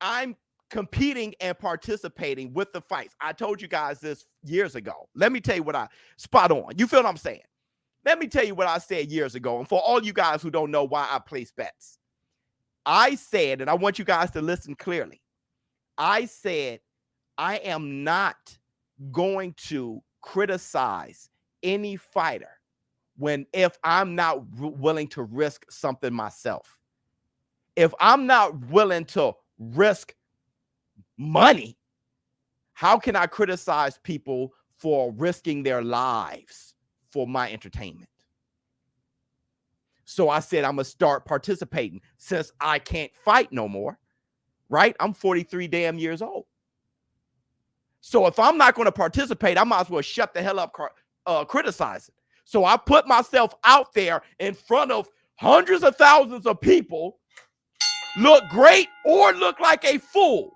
I'm competing and participating with the fights. I told you guys this years ago. Let me tell you what spot on. You feel what I'm saying? Let me tell you what I said years ago. And for all you guys who don't know why I place bets, I said, and I want you guys to listen clearly. I said, I am not going to criticize any fighter if I'm not willing to risk something myself. If I'm not willing to risk money, how can I criticize people for risking their lives for my entertainment? So I said, I'm going to start participating since I can't fight no more, right? I'm 43 damn years old. So if I'm not going to participate, I might as well shut the hell up criticizing. So I put myself out there in front of hundreds of thousands of people, look great or look like a fool.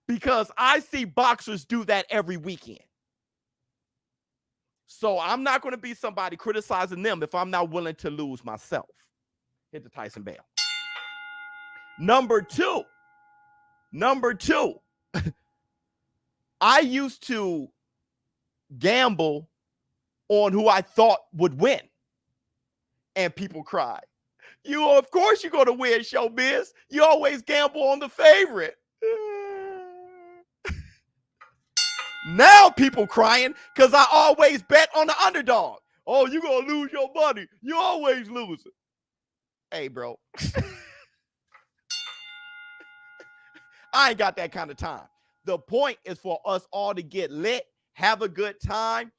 Because I see boxers do that every weekend. So I'm not going to be somebody criticizing them if I'm not willing to lose myself. Hit the Tyson bell. Number two, I used to gamble on who I thought would win. And people cried. Of course you're going to win, ShowBizz. You always gamble on the favorite. Now people crying because I always bet on the underdog. Oh, you're going to lose your money. You always lose it. Hey, bro. I ain't got that kind of time. The point is for us all to get lit, have a good time.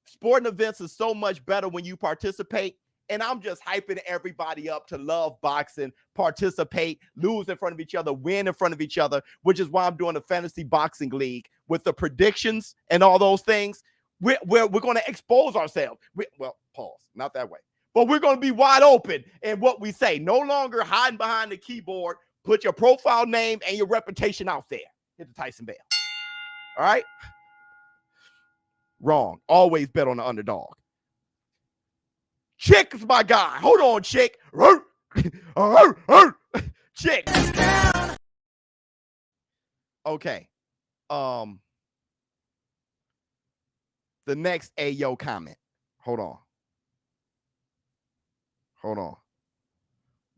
Sporting events is so much better when you participate. And I'm just hyping everybody up to love boxing, participate, lose in front of each other, win in front of each other, which is why I'm doing a fantasy boxing league with the predictions and all those things. We're going to expose ourselves. Well, pause, not that way. But we're going to be wide open in what we say. No longer hiding behind the keyboard. Put your profile name and your reputation out there. Hit the Tyson bell. All right? Wrong. Always bet on the underdog. Chick is my guy. Hold on, Chick. Chick. Okay. The next Ayo comment. Hold on.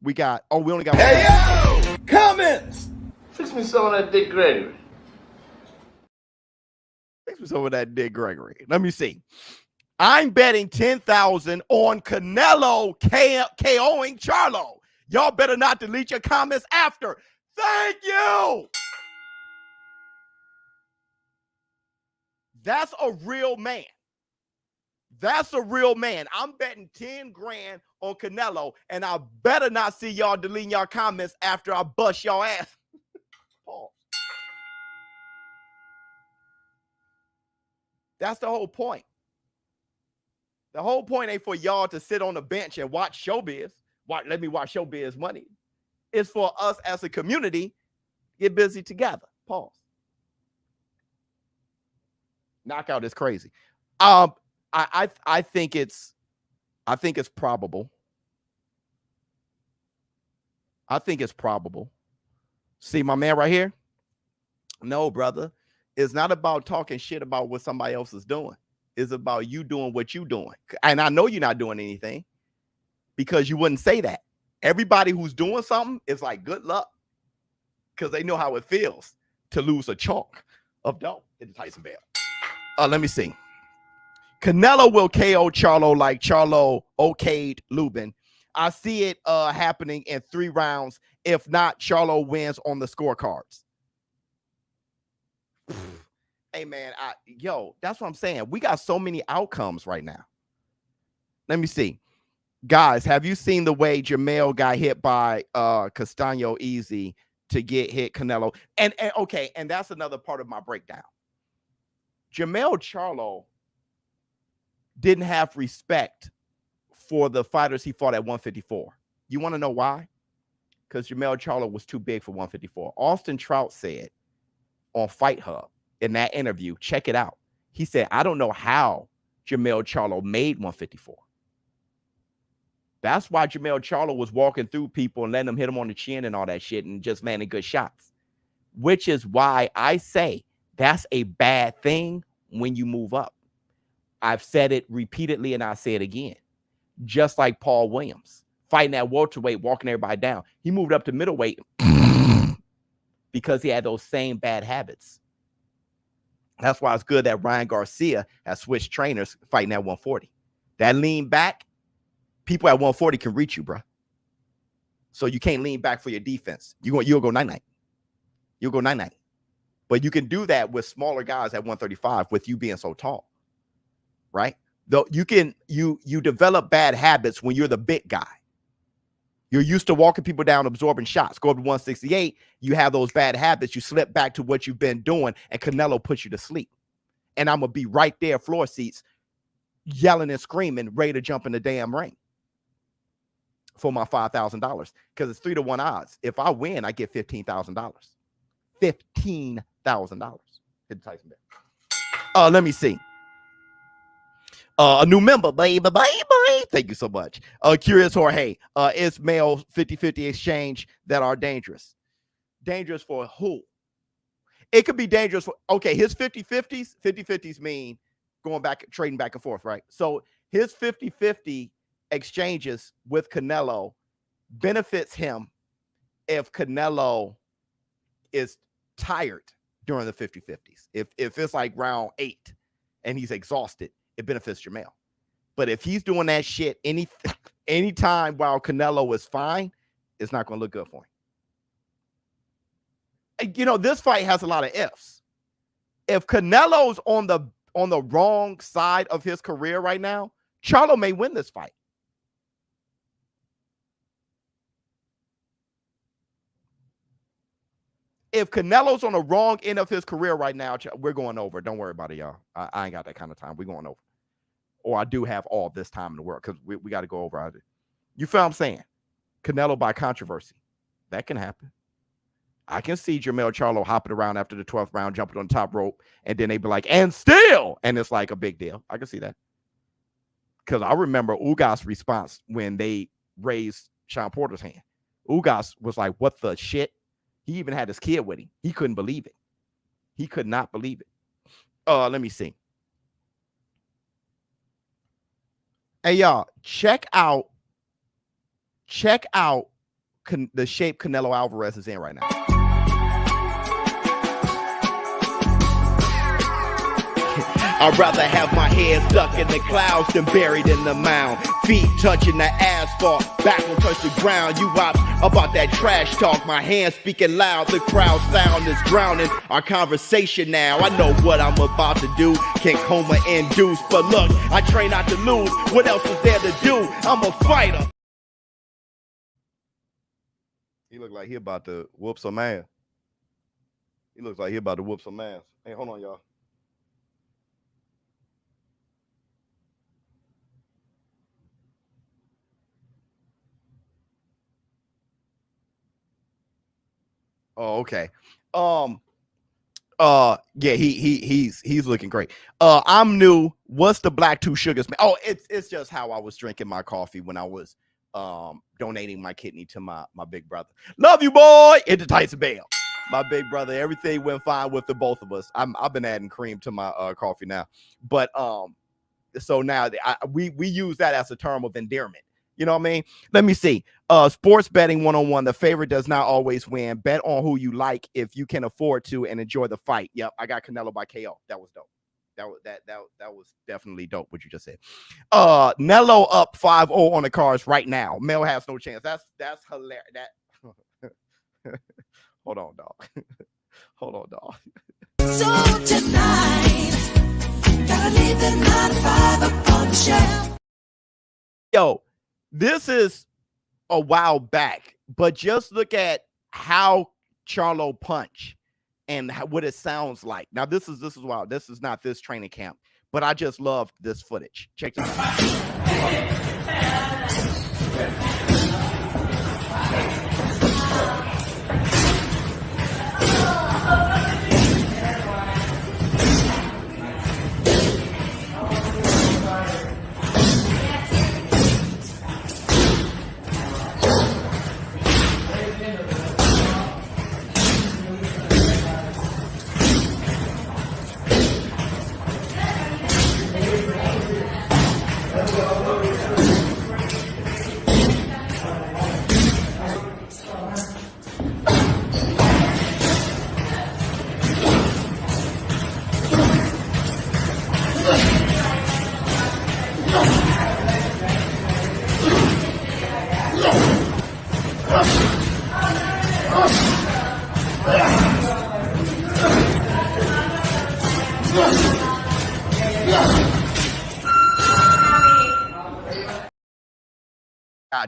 We only got Ayo! Comments! Fix me some of that Dick Gregory. Fix me some of that Dick Gregory. Let me see. I'm betting 10,000 on Canelo KOing Charlo. Y'all better not delete your comments after. Thank you. That's a real man. That's a real man. I'm betting 10 grand on Canelo, and I better not see y'all deleting y'all comments after I bust y'all ass. Pause. That's the whole point. The whole point ain't for y'all to sit on the bench and watch ShowBizz. Let me watch ShowBizz money. It's for us as a community get busy together. Pause. Knockout is crazy. I think it's probable. I think it's probable. See my man right here? No, brother. It's not about talking shit about what somebody else is doing. It's about you doing what you're doing. And I know you're not doing anything because you wouldn't say that. Everybody who's doing something is like, good luck, because they know how it feels to lose a chunk of dough in the Tyson bell. Let me see. Canelo will KO Charlo like Charlo okayed Lubin. I see it happening in 3 rounds. If not, Charlo wins on the scorecards. Hey, man, that's what I'm saying. We got so many outcomes right now. Let me see. Guys, have you seen the way Jamel got hit by Castaño easy to get hit Canelo? And okay, and that's another part of my breakdown. Jamel Charlo didn't have respect for the fighters he fought at 154. You want to know why? Because Jamel Charlo was too big for 154. Austin Trout said on Fight Hub in that interview, check it out. He said, I don't know how Jamel Charlo made 154. That's why Jamel Charlo was walking through people and letting them hit him on the chin and all that shit and just landing good shots, which is why I say that's a bad thing when you move up. I've said it repeatedly and I say it again. Just like Paul Williams fighting at welterweight, walking everybody down. He moved up to middleweight because he had those same bad habits. That's why it's good that Ryan Garcia has switched trainers fighting at 140. That lean back, people at 140 can reach you, bro. So you can't lean back for your defense. You'll go night-night. You'll go night-night. But you can do that with smaller guys at 135 with you being so tall, right? Though you develop bad habits when you're the big guy. You're used to walking people down, absorbing shots. Go up to 168, you have those bad habits. You slip back to what you've been doing, and Canelo puts you to sleep. And I'm going to be right there, floor seats, yelling and screaming, ready to jump in the damn ring for my $5,000 because it's 3-to-1 odds. If I win, I get $15,000. $15,000. Hit the Tyson bet. Let me see. A new member, baby. Thank you so much. Curious Jorge, it's male 50-50 exchange that are dangerous. Dangerous for who? It could be dangerous for, okay, his 50-50s mean going back, trading back and forth, right? So his 50-50 exchanges with Canelo benefits him if Canelo is tired during the 50-50s. If it's like round 8 and he's exhausted, it benefits Jamel. But if he's doing that shit anytime while Canelo is fine, it's not going to look good for him. You know, this fight has a lot of ifs. If Canelo's on the wrong side of his career right now, Charlo may win this fight. If Canelo's on the wrong end of his career right now, we're going over. Don't worry about it, y'all. I ain't got that kind of time. We're going over. Or I do have all this time in the world because we got to go over. You feel what I'm saying? Canelo by controversy. That can happen. I can see Jermell Charlo hopping around after the 12th round, jumping on the top rope, and then they be like, and still, and it's like a big deal. I can see that. Because I remember Ugas' response when they raised Sean Porter's hand. Ugas was like, what the shit? He even had his kid with him. He couldn't believe it. He could not believe it. Let me see. Hey, y'all, check out the shape Canelo Alvarez is in right now. I'd rather have my head stuck in the clouds than buried in the mound. Feet touching the asphalt, back won't touch the ground. You ops about that trash talk, my hands speaking loud. The crowd sound is drowning our conversation now. I know what I'm about to do, can't coma induce. But look, I train not to lose. What else is there to do? I'm a fighter. He look like he about to whoop some ass. He looks like he about to whoop some ass. Hey, hold on, y'all. Oh, okay. Yeah, he's looking great. I'm new. What's the black 2 sugars? Oh, it's just how I was drinking my coffee when I was donating my kidney to my big brother. Love you, boy. Hit the Tyson bell. My big brother. Everything went fine with the both of us. I've been adding cream to my coffee now, but so now we use that as a term of endearment. You know what I mean? Let me see. Sports betting 101. The favorite does not always win. Bet on who you like if you can afford to and enjoy the fight. Yep, I got Canelo by KO. That was dope. That was definitely dope what you just said. Nello up 5-0 on the cards right now. Mel has no chance. That's hilarious. That hold on, dog. Hold on, dog. So tonight, gotta leave the 9 to 5 up on the shelf. Yo, this is a while back, but just look at how Charlo punch and what it sounds like. Now, this is wild. This is not this training camp, but I just love this footage. Check this out.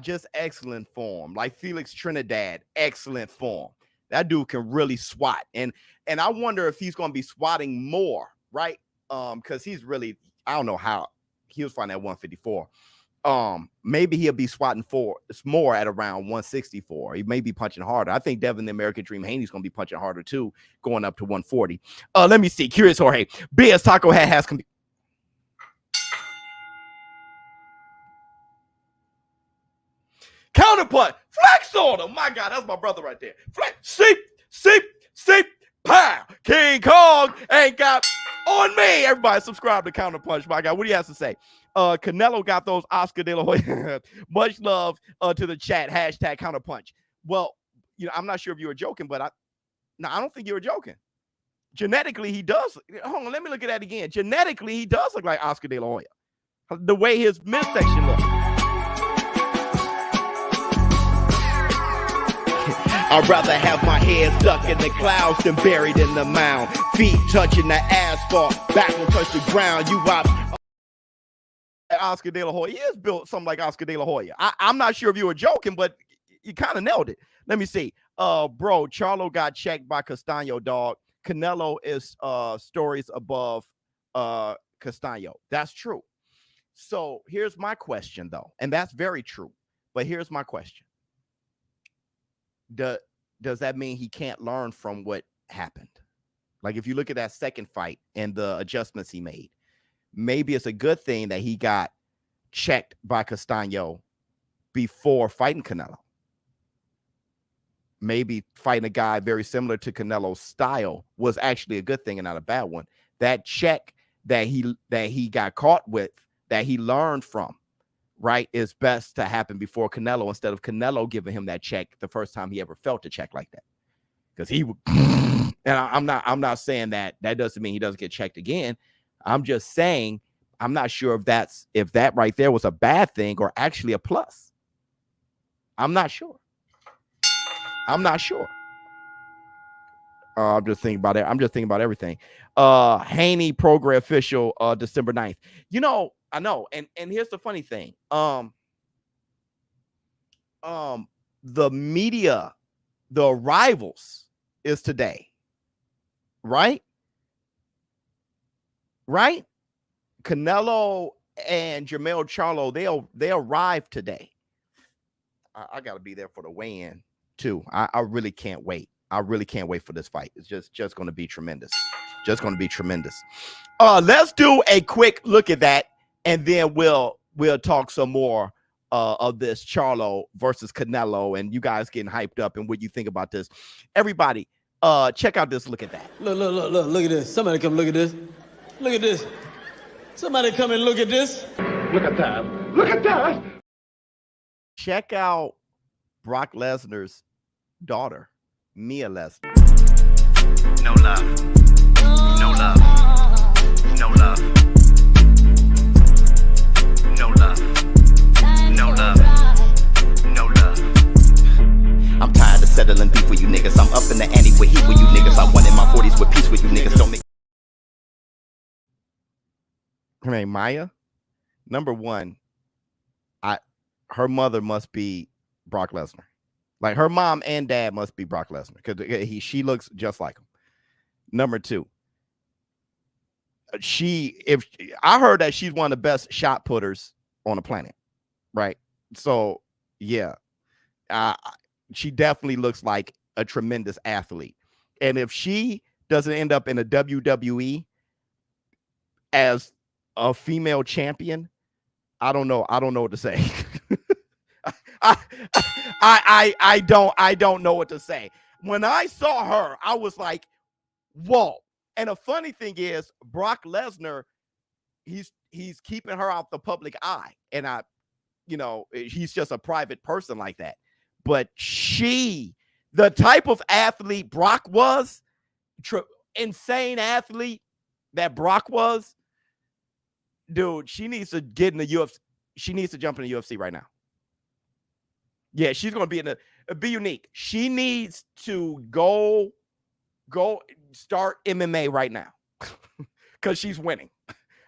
Just excellent form. Like Felix Trinidad, excellent form. That dude can really swat. And I wonder if he's going to be swatting more, right? Because he's really, I don't know how he was fighting at 154. Maybe he'll be swatting more at around 164. He may be punching harder. I think Devin the American Dream Haney's going to be punching harder too, going up to 140. Let me see. Curious Jorge. Biz Taco Hat has counterpunch. Flex on him. My God, that's my brother right there. Flex. Seep. Pow. King Kong ain't got on me. Everybody subscribe to Counterpunch. My God, what do you have to say? Canelo got those Oscar De La Hoya. Much love to the chat. Hashtag Counterpunch. Well, you know, I'm not sure if you were joking, but I don't think you were joking. Genetically, he does. Hold on, let me look at that again. Genetically, he does look like Oscar De La Hoya. The way his midsection looks. I'd rather have my head stuck in the clouds than buried in the mound. Feet touching the asphalt, back will touch the ground. You watch Oscar De La Hoya. He is built something like Oscar De La Hoya. I'm not sure if you were joking, but you kind of nailed it. Let me see. Bro, Charlo got checked by Castaño, dog. Canelo is stories above Castaño. That's true. So here's my question, though, and that's very true. But here's my question. Does that mean he can't learn from what happened? Like, if you look at that second fight and the adjustments he made, maybe it's a good thing that he got checked by Castaño before fighting Canelo. Maybe fighting a guy very similar to Canelo's style was actually a good thing and not a bad one. That check that he got caught with, that he learned from, right, is best to happen before Canelo, instead of Canelo giving him that check the first time he ever felt a check like that. Because he would, and I'm not saying that doesn't mean he doesn't get checked again. I'm just saying I'm not sure if that right there was a bad thing or actually a plus. I'm not sure. I'm just thinking about it. I'm just thinking about everything. Haney Progress official, December 9th. You know, I know. And here's the funny thing. The media, the arrivals is today. Right? Canelo and Jermell Charlo, they arrive today. I got to be there for the weigh-in too. I really can't wait. I really can't wait for this fight. It's just going to be tremendous. Let's do a quick look at that, and then we'll talk some more of this Charlo versus Canelo, and you guys getting hyped up and what you think about this. Everybody, check out this. Look at that. Look at this. Somebody come look at this. Look at this. Somebody come and look at this. Look at that. Check out Brock Lesnar's daughter, Mia Lesnar. No love. No love. No love. No love. No love. No love. I'm tired of settling beef with you niggas. I'm up in the ante with heat with you niggas. I won in my 40s with peace with you niggas. Don't make Her name Maya. Number one, her mother must be Brock Lesnar. Like, her mom and dad must be Brock Lesnar because she looks just like him. Number two, I heard that she's one of the best shot putters on the planet, right? So yeah, she definitely looks like a tremendous athlete. And if she doesn't end up in a WWE as a female champion, I don't know what to say. I don't know what to say. When I saw her, I was like, whoa. And the funny thing is, Brock Lesnar, he's keeping her out the public eye. And he's just a private person like that. But the type of athlete Brock was, insane athlete that Brock was, dude, she needs to get in the UFC. She needs to jump in the UFC right now. Yeah, she's going to be unique. She needs to go start MMA right now. because she's winning.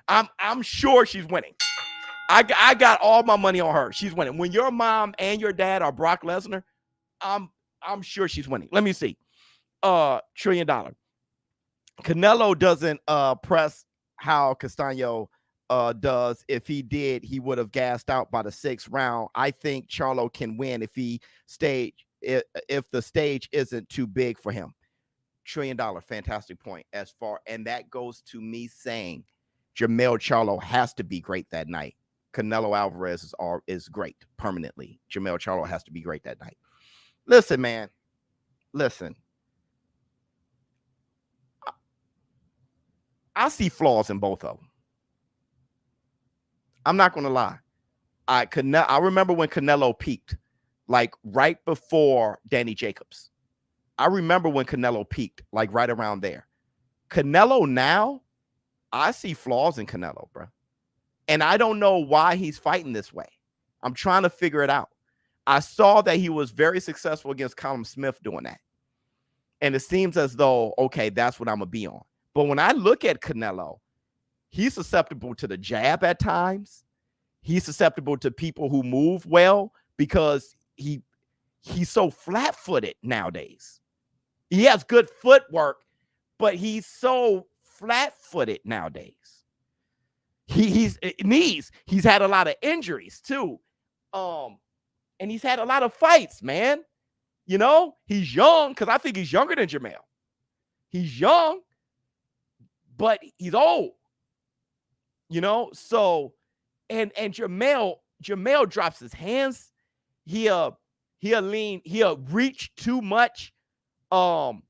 I'm sure she's winning. I got all my money on her. She's winning. When your mom and your dad are Brock Lesnar, I'm sure she's winning. Let me see. $1 trillion. Canelo doesn't press how Castaño does. If he did, he would have gassed out by the 6th round. I think Charlo can win if the stage isn't too big for him. $1 trillion, fantastic point. And that goes to me saying Jermell Charlo has to be great that night. Canelo Alvarez is great permanently. Jermell Charlo has to be great that night. Listen, man. Listen. I see flaws in both of them. I'm not going to lie. I remember when Canelo peaked, like right before Danny Jacobs. I remember when Canelo peaked, like right around there. Canelo now, I see flaws in Canelo, bro. And I don't know why he's fighting this way. I'm trying to figure it out. I saw that he was very successful against Callum Smith doing that. And it seems as though, okay, that's what I'm going to be on. But when I look at Canelo, he's susceptible to the jab at times. He's susceptible to people who move well because he's so flat-footed nowadays. He has good footwork, but he's so flat-footed nowadays. He's knees. He's had a lot of injuries too. And he's had a lot of fights, man. You know, he's young because I think he's younger than Jermell. He's young, but he's old. You know, so and Jermell drops his hands. He'll reach too much on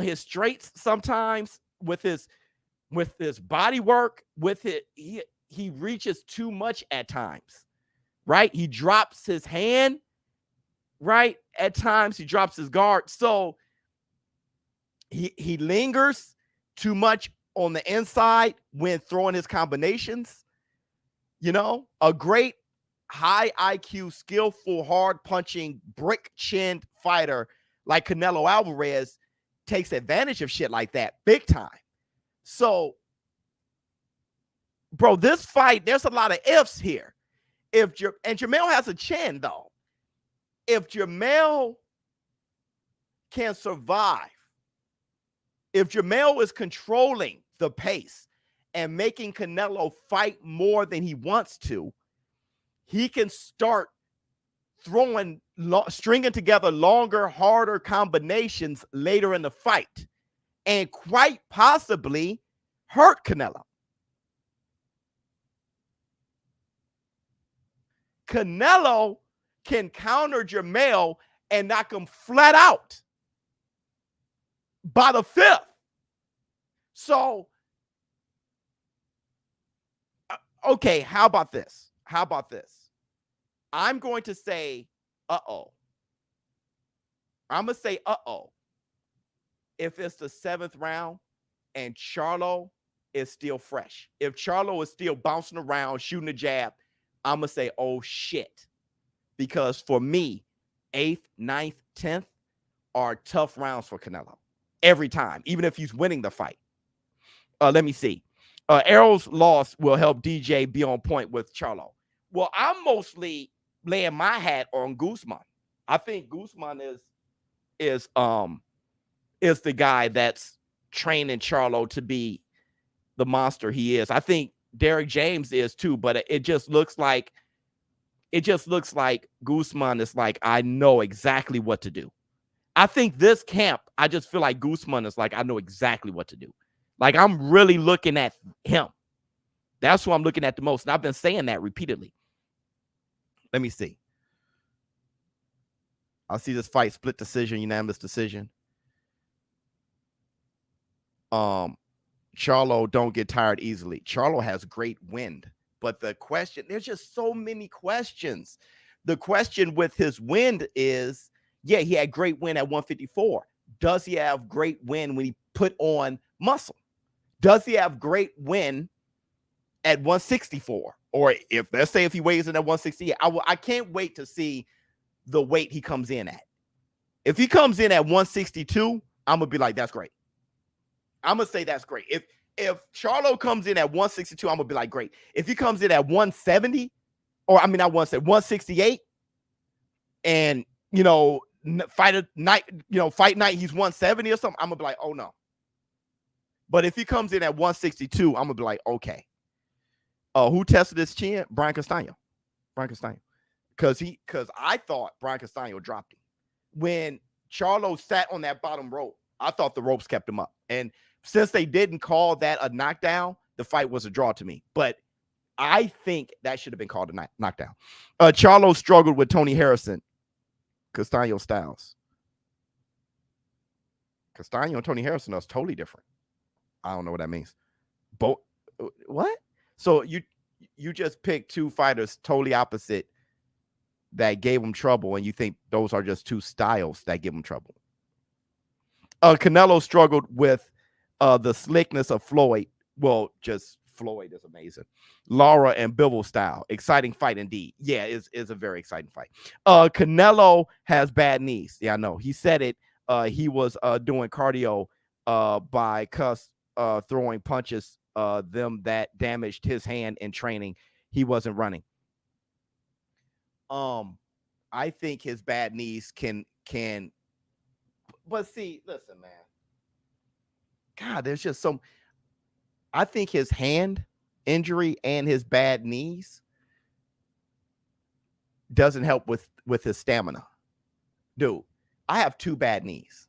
his straights sometimes with his body work, with it. He reaches too much at times, right? He drops his hand, right? At times he drops his guard. So he lingers too much on the inside when throwing his combinations. You know, a great high IQ, skillful, hard punching, brick chinned fighter like Canelo Alvarez takes advantage of shit like that big time. So, bro, this fight, there's a lot of ifs here. And Jermell has a chin, though. If Jermell can survive, if Jermell is controlling the pace and making Canelo fight more than he wants to, he can start stringing together longer, harder combinations later in the fight and quite possibly hurt Canelo. Canelo can counter Jermell and knock him flat out by the 5th. So, okay, how about this? I'm going to say, uh-oh. I'm going to say, uh-oh. If it's the 7th round and Charlo is still fresh. If Charlo is still bouncing around, shooting a jab, I'm going to say, oh, shit. Because for me, 8th, 9th, 10th are tough rounds for Canelo. Every time, even if he's winning the fight. Let me see. Errol's loss will help DJ be on point with Charlo. Well, I'm mostly laying my hat on Guzman. I think Guzman is the guy that's training Charlo to be the monster he is. I think Derek James is too, but it just looks like Guzman is like, I know exactly what to do. I think this camp, I just feel like Guzman is like, I know exactly what to do. Like, I'm really looking at him. That's who I'm looking at the most. And I've been saying that repeatedly. Let me see. I'll see this fight, split decision, unanimous decision. Charlo don't get tired easily. Charlo has great wind. But the question, there's just so many questions. The question with his wind is, yeah, he had great wind at 154. Does he have great wind when he put on muscle? Does he have great wind at 164? Or if, let's say, if he weighs in at 168, I can't wait to see the weight he comes in at. If he comes in at 162, I'm going to be like, that's great. I'm going to say that's great. if Charlo comes in at 162, I'm gonna be like, great. If he comes in at 170, or I mean, I want to say 168, and fight night, he's 170 or something, I'm gonna be like, oh no. But if he comes in at 162, I'm gonna be like, okay. Who tested his chin? Brian Castaño. Because I thought Brian Castaño dropped him. When Charlo sat on that bottom rope, I thought the ropes kept him up. And since they didn't call that a knockdown, the fight was a draw to me. But I think that should have been called a knockdown. Charlo struggled with Tony Harrison. Castaño styles. Castaño and Tony Harrison are totally different. I don't know what that means. Both. What? So you just picked two fighters totally opposite that gave him trouble, and you think those are just two styles that give him trouble. Canelo struggled with the slickness of Floyd. Well, just Floyd is amazing. Lara and Bivol style. Exciting fight indeed. Yeah, is a very exciting fight. Canelo has bad knees. Yeah, I know. He said it. He was doing cardio by throwing punches them that damaged his hand in training. He wasn't running. I think his bad knees can but see, listen, man. God, there's just some. I think his hand injury and his bad knees doesn't help with his stamina. Dude, I have two bad knees.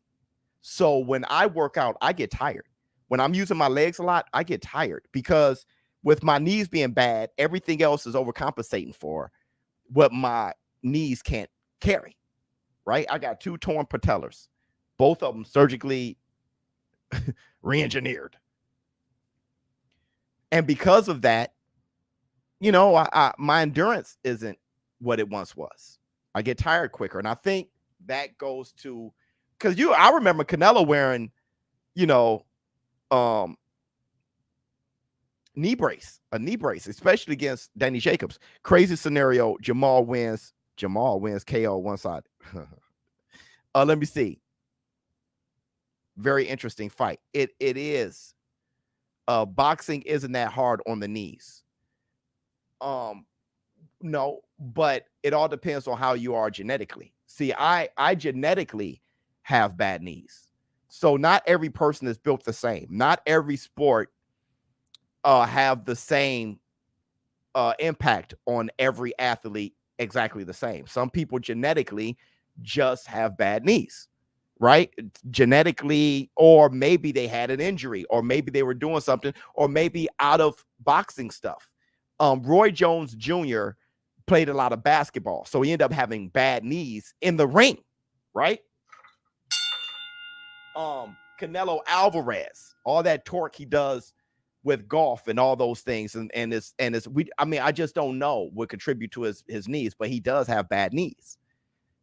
So when I work out, I get tired. When I'm using my legs a lot, I get tired because with my knees being bad, everything else is overcompensating for what my knees can't carry, right? I got two torn patellars, both of them surgically re-engineered. And because of that, my endurance isn't what it once was. I get tired quicker. And I think that goes to, because I remember Canelo wearing, a knee brace, especially against Danny Jacobs. Crazy scenario. Jamal wins KO one side. Let me see. Very interesting fight. It is. Boxing isn't that hard on the knees. No, but it all depends on how you are genetically. See, I genetically have bad knees. So not every person is built the same. Not every sport have the same impact on every athlete exactly the same. Some people genetically just have bad knees, right? Genetically, or maybe they had an injury, or maybe they were doing something, or maybe out of boxing stuff. Roy Jones Jr. played a lot of basketball, so he ended up having bad knees in the ring, right? Canelo Alvarez, all that torque he does with golf and all those things, I just don't know what contribute to his knees, but he does have bad knees.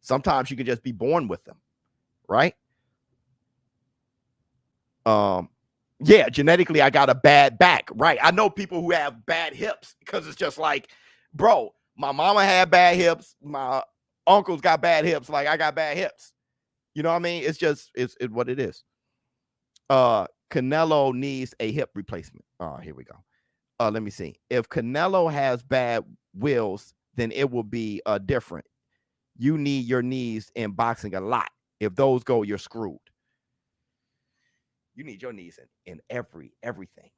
Sometimes you can just be born with them, right? Yeah, genetically I got a bad back, right? I know people who have bad hips because it's just like, bro, my mama had bad hips, my uncles got bad hips, like I got bad hips. You know what I mean? It's what it is. Canelo needs a hip replacement. Oh, here we go. Let me see. If Canelo has bad wheels, then it will be different. You need your knees in boxing a lot. If those go, you're screwed. You need your knees in everything.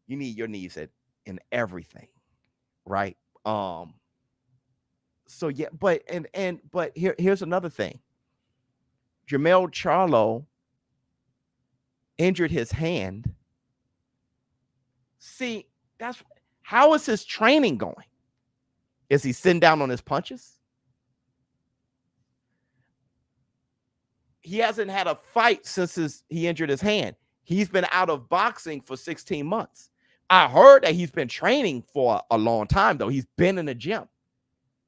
You need your knees in everything, right? So yeah, but here's another thing. Jermell Charlo injured his hand. See, how is his training going? Is he sitting down on his punches? He hasn't had a fight since he injured his hand. He's been out of boxing for 16 months. I heard that he's been training for a long time, though. He's been in the gym.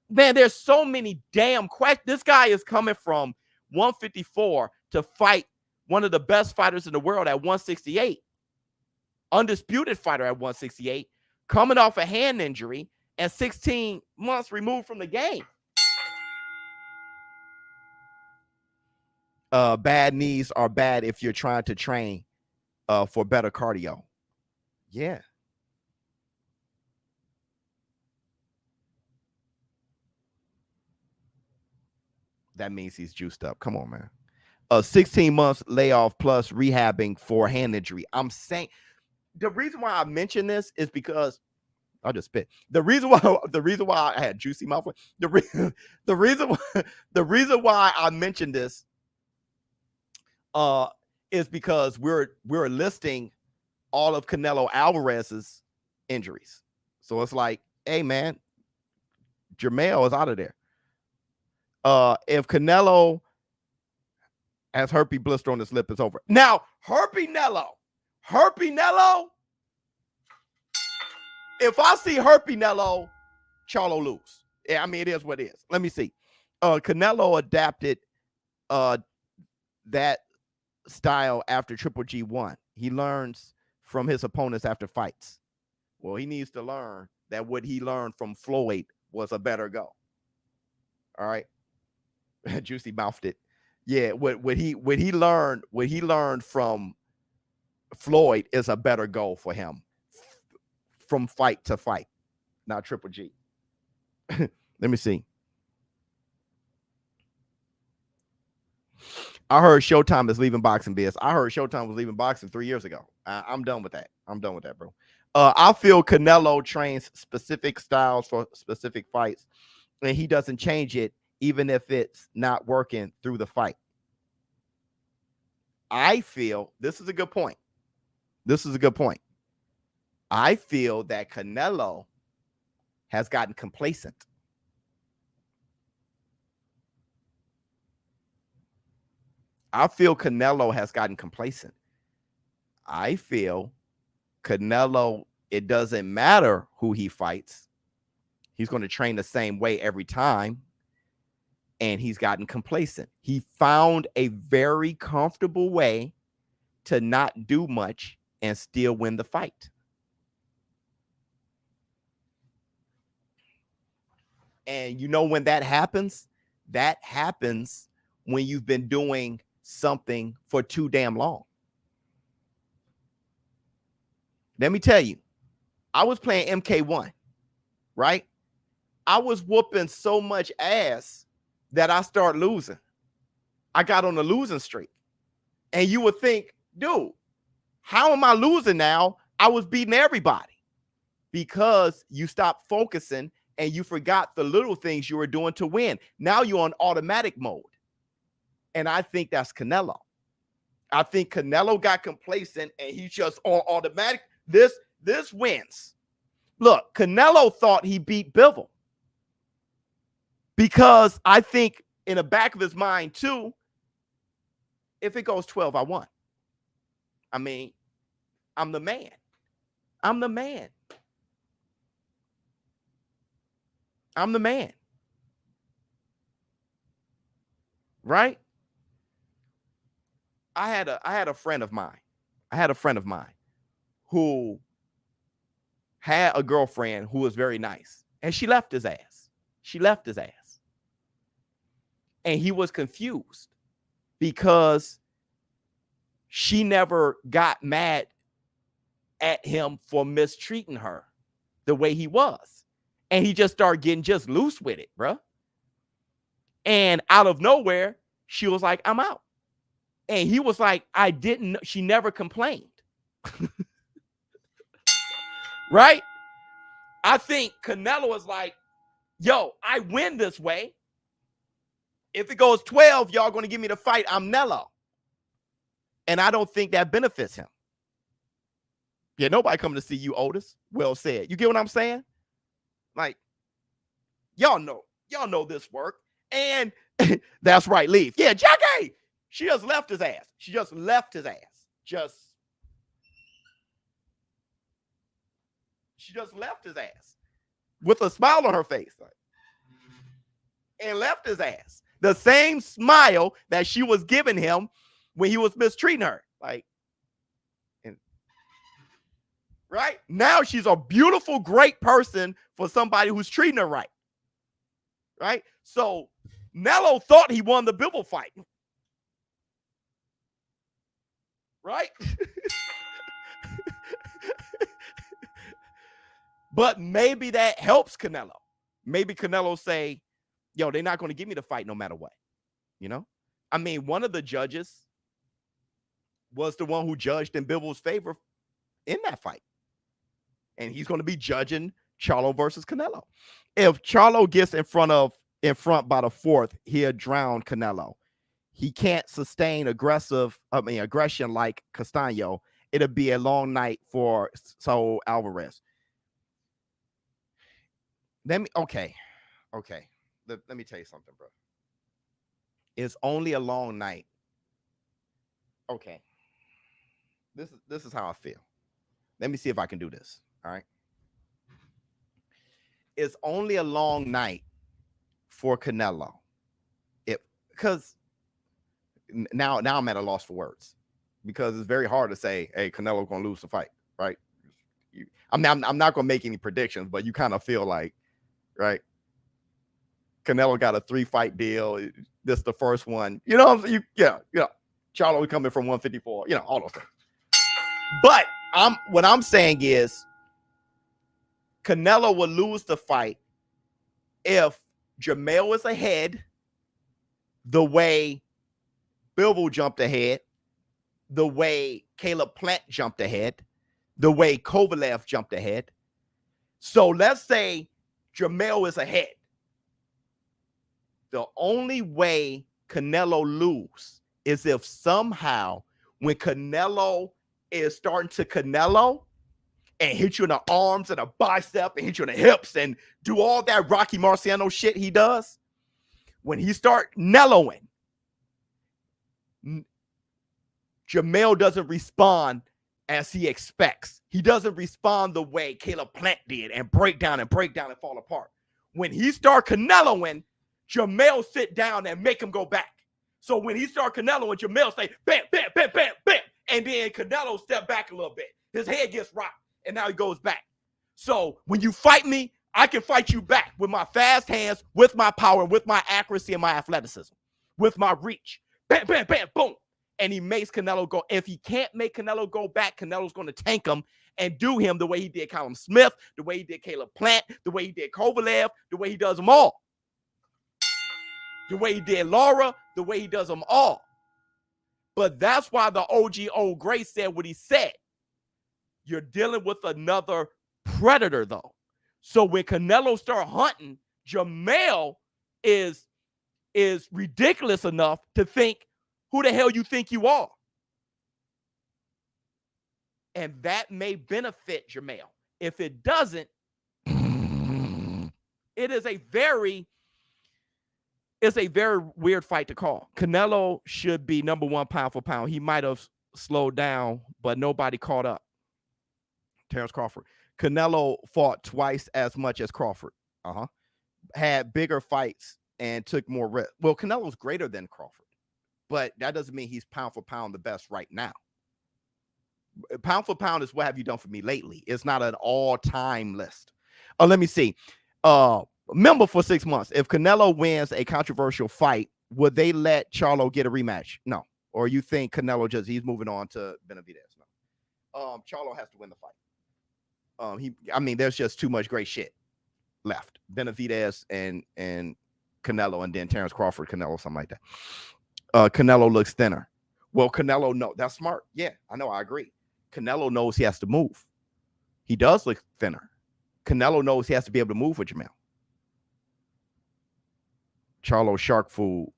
Man, there's so many damn questions. This guy is coming from 154 to fight one of the best fighters in the world at 168. Undisputed fighter at 168, coming off a hand injury and 16 months removed from the game. Bad knees are bad if you're trying to train for better cardio. Yeah. That means he's juiced up. Come on, man. 16 months layoff plus rehabbing for hand injury. I'm saying the reason why I mention this is because I'll just spit. The reason why I had juicy mouth. The reason why I mentioned this is because we're listing all of Canelo Alvarez's injuries. So it's like, hey man, Jermell is out of there. If Canelo has herpes blister on his lip, it's over. Now, herpes Nello. If I see herpes Nello, Charlo lose. Yeah, I mean, it is what it is. Let me see. Canelo adapted that style after Triple G won. He learns from his opponents after fights. Well, he needs to learn that what he learned from Floyd was a better go. All right. Juicy mouthed it. Yeah, what he learned from Floyd is a better goal for him from fight to fight. Not Triple G. Let me see. I heard Showtime is leaving boxing biz. I heard Showtime was leaving boxing 3 years ago. I'm done with that. I'm done with that, bro. I feel Canelo trains specific styles for specific fights, and he doesn't change it even if it's not working through the fight. I feel this is a good point. I feel that Canelo has gotten complacent. I feel Canelo, it doesn't matter who he fights. He's going to train the same way every time. And he's gotten complacent. He found a very comfortable way to not do much and still win the fight. And you know when that happens? That happens when you've been doing something for too damn long. Let me tell you, I was playing MK1, right? I was whooping so much ass that I start losing. I got on a losing streak. And you would think, dude, how am I losing now? I was beating everybody. Because you stopped focusing and you forgot the little things you were doing to win. Now you're on automatic mode. And I think that's Canelo. I think Canelo got complacent and he's just on automatic. This wins. Look, Canelo thought he beat Bivol. Because I think in the back of his mind, too, if it goes 12, I won. I mean, I'm the man. Right? I had a friend of mine who had a girlfriend who was very nice, and she left his ass. And he was confused because she never got mad at him for mistreating her the way he was. And he just started getting just loose with it, bro. And out of nowhere, she was like, I'm out. And he was like, I didn't know. She never complained. Right? I think Canelo is like, yo, I win this way. If it goes 12, y'all going to give me the fight. I'm Nello. And I don't think that benefits him. Yeah, nobody coming to see you, Otis. Well said. You get what I'm saying? Like, y'all know this work. And that's right, leave. Yeah, Jackie, she just left his ass. She just left his ass with a smile on her face. And left his ass. The same smile that she was giving him when he was mistreating her. Like, right? Now she's a beautiful, great person for somebody who's treating her right. Right? So Nello thought he won the Bivol fight. Right? But maybe that helps Canelo. Maybe Canelo say, yo, they're not going to give me the fight no matter what. You know? I mean, one of the judges was the one who judged in Bivens' favor in that fight. And he's going to be judging Charlo versus Canelo. If Charlo gets in front by the fourth, he'll drown Canelo. He can't sustain aggression like Castaño. It'll be a long night for Saul Alvarez. Let me tell you something, bro. It's only a long night. Okay. This is how I feel. Let me see if I can do this. All right. It's only a long night for Canelo. Because now I'm at a loss for words, because it's very hard to say, hey, Canelo's gonna lose the fight, right? I'm not gonna make any predictions, but you kind of feel like, right? Canelo got a 3-fight deal. This is the first one. You know, Charlo coming from 154, all those things. But what I'm saying is Canelo will lose the fight if Jamel is ahead the way Bivol jumped ahead, the way Caleb Plant jumped ahead, the way Kovalev jumped ahead. So let's say Jamel is ahead. The only way Canelo lose is if somehow when Canelo is starting to Canelo and hit you in the arms and a bicep and hit you in the hips and do all that Rocky Marciano shit he does, when he start Neloing, Jamel doesn't respond as he expects. He doesn't respond the way Caleb Plant did and break down and fall apart. When he start Caneloing, Jamel sit down and make him go back. So when he start Caneloing, Jamel say, bam, bam, bam, bam, bam. And then Canelo step back a little bit. His head gets rocked, and now he goes back. So when you fight me, I can fight you back with my fast hands, with my power, with my accuracy and my athleticism, with my reach. Bam, bam, bam, boom. And he makes Canelo go. If he can't make Canelo go back, Canelo's going to tank him and do him the way he did Callum Smith, the way he did Caleb Plant, the way he did Kovalev, the way he does them all. The way he did Laura, the way he does them all. But that's why the OG Old Gray said what he said. You're dealing with another predator, though. So when Canelo start hunting, Jamel is ridiculous enough to think, who the hell you think you are? And that may benefit Jamel. If it doesn't, it is a very weird fight to call. Canelo should be number one pound for pound. He might have slowed down, but nobody caught up. Terrence Crawford. Canelo fought twice as much as Crawford. Had bigger fights and took more risks. Well, Canelo's greater than Crawford, but that doesn't mean he's pound for pound the best right now. Pound for pound is what have you done for me lately. It's not an all-time list. Let me see. Member for 6 months. If Canelo wins a controversial fight, would they let Charlo get a rematch? No. Or you think Canelo he's moving on to Benavidez? No. Charlo has to win the fight. There's just too much great shit left. Benavidez and Canelo, and then Terrence Crawford, Canelo, something like that. Canelo looks thinner. Well, Canelo, no, that's smart. Yeah, I know, I agree. Canelo knows he has to move. He does look thinner. Canelo knows he has to be able to move with Jamel. Charlo shark food.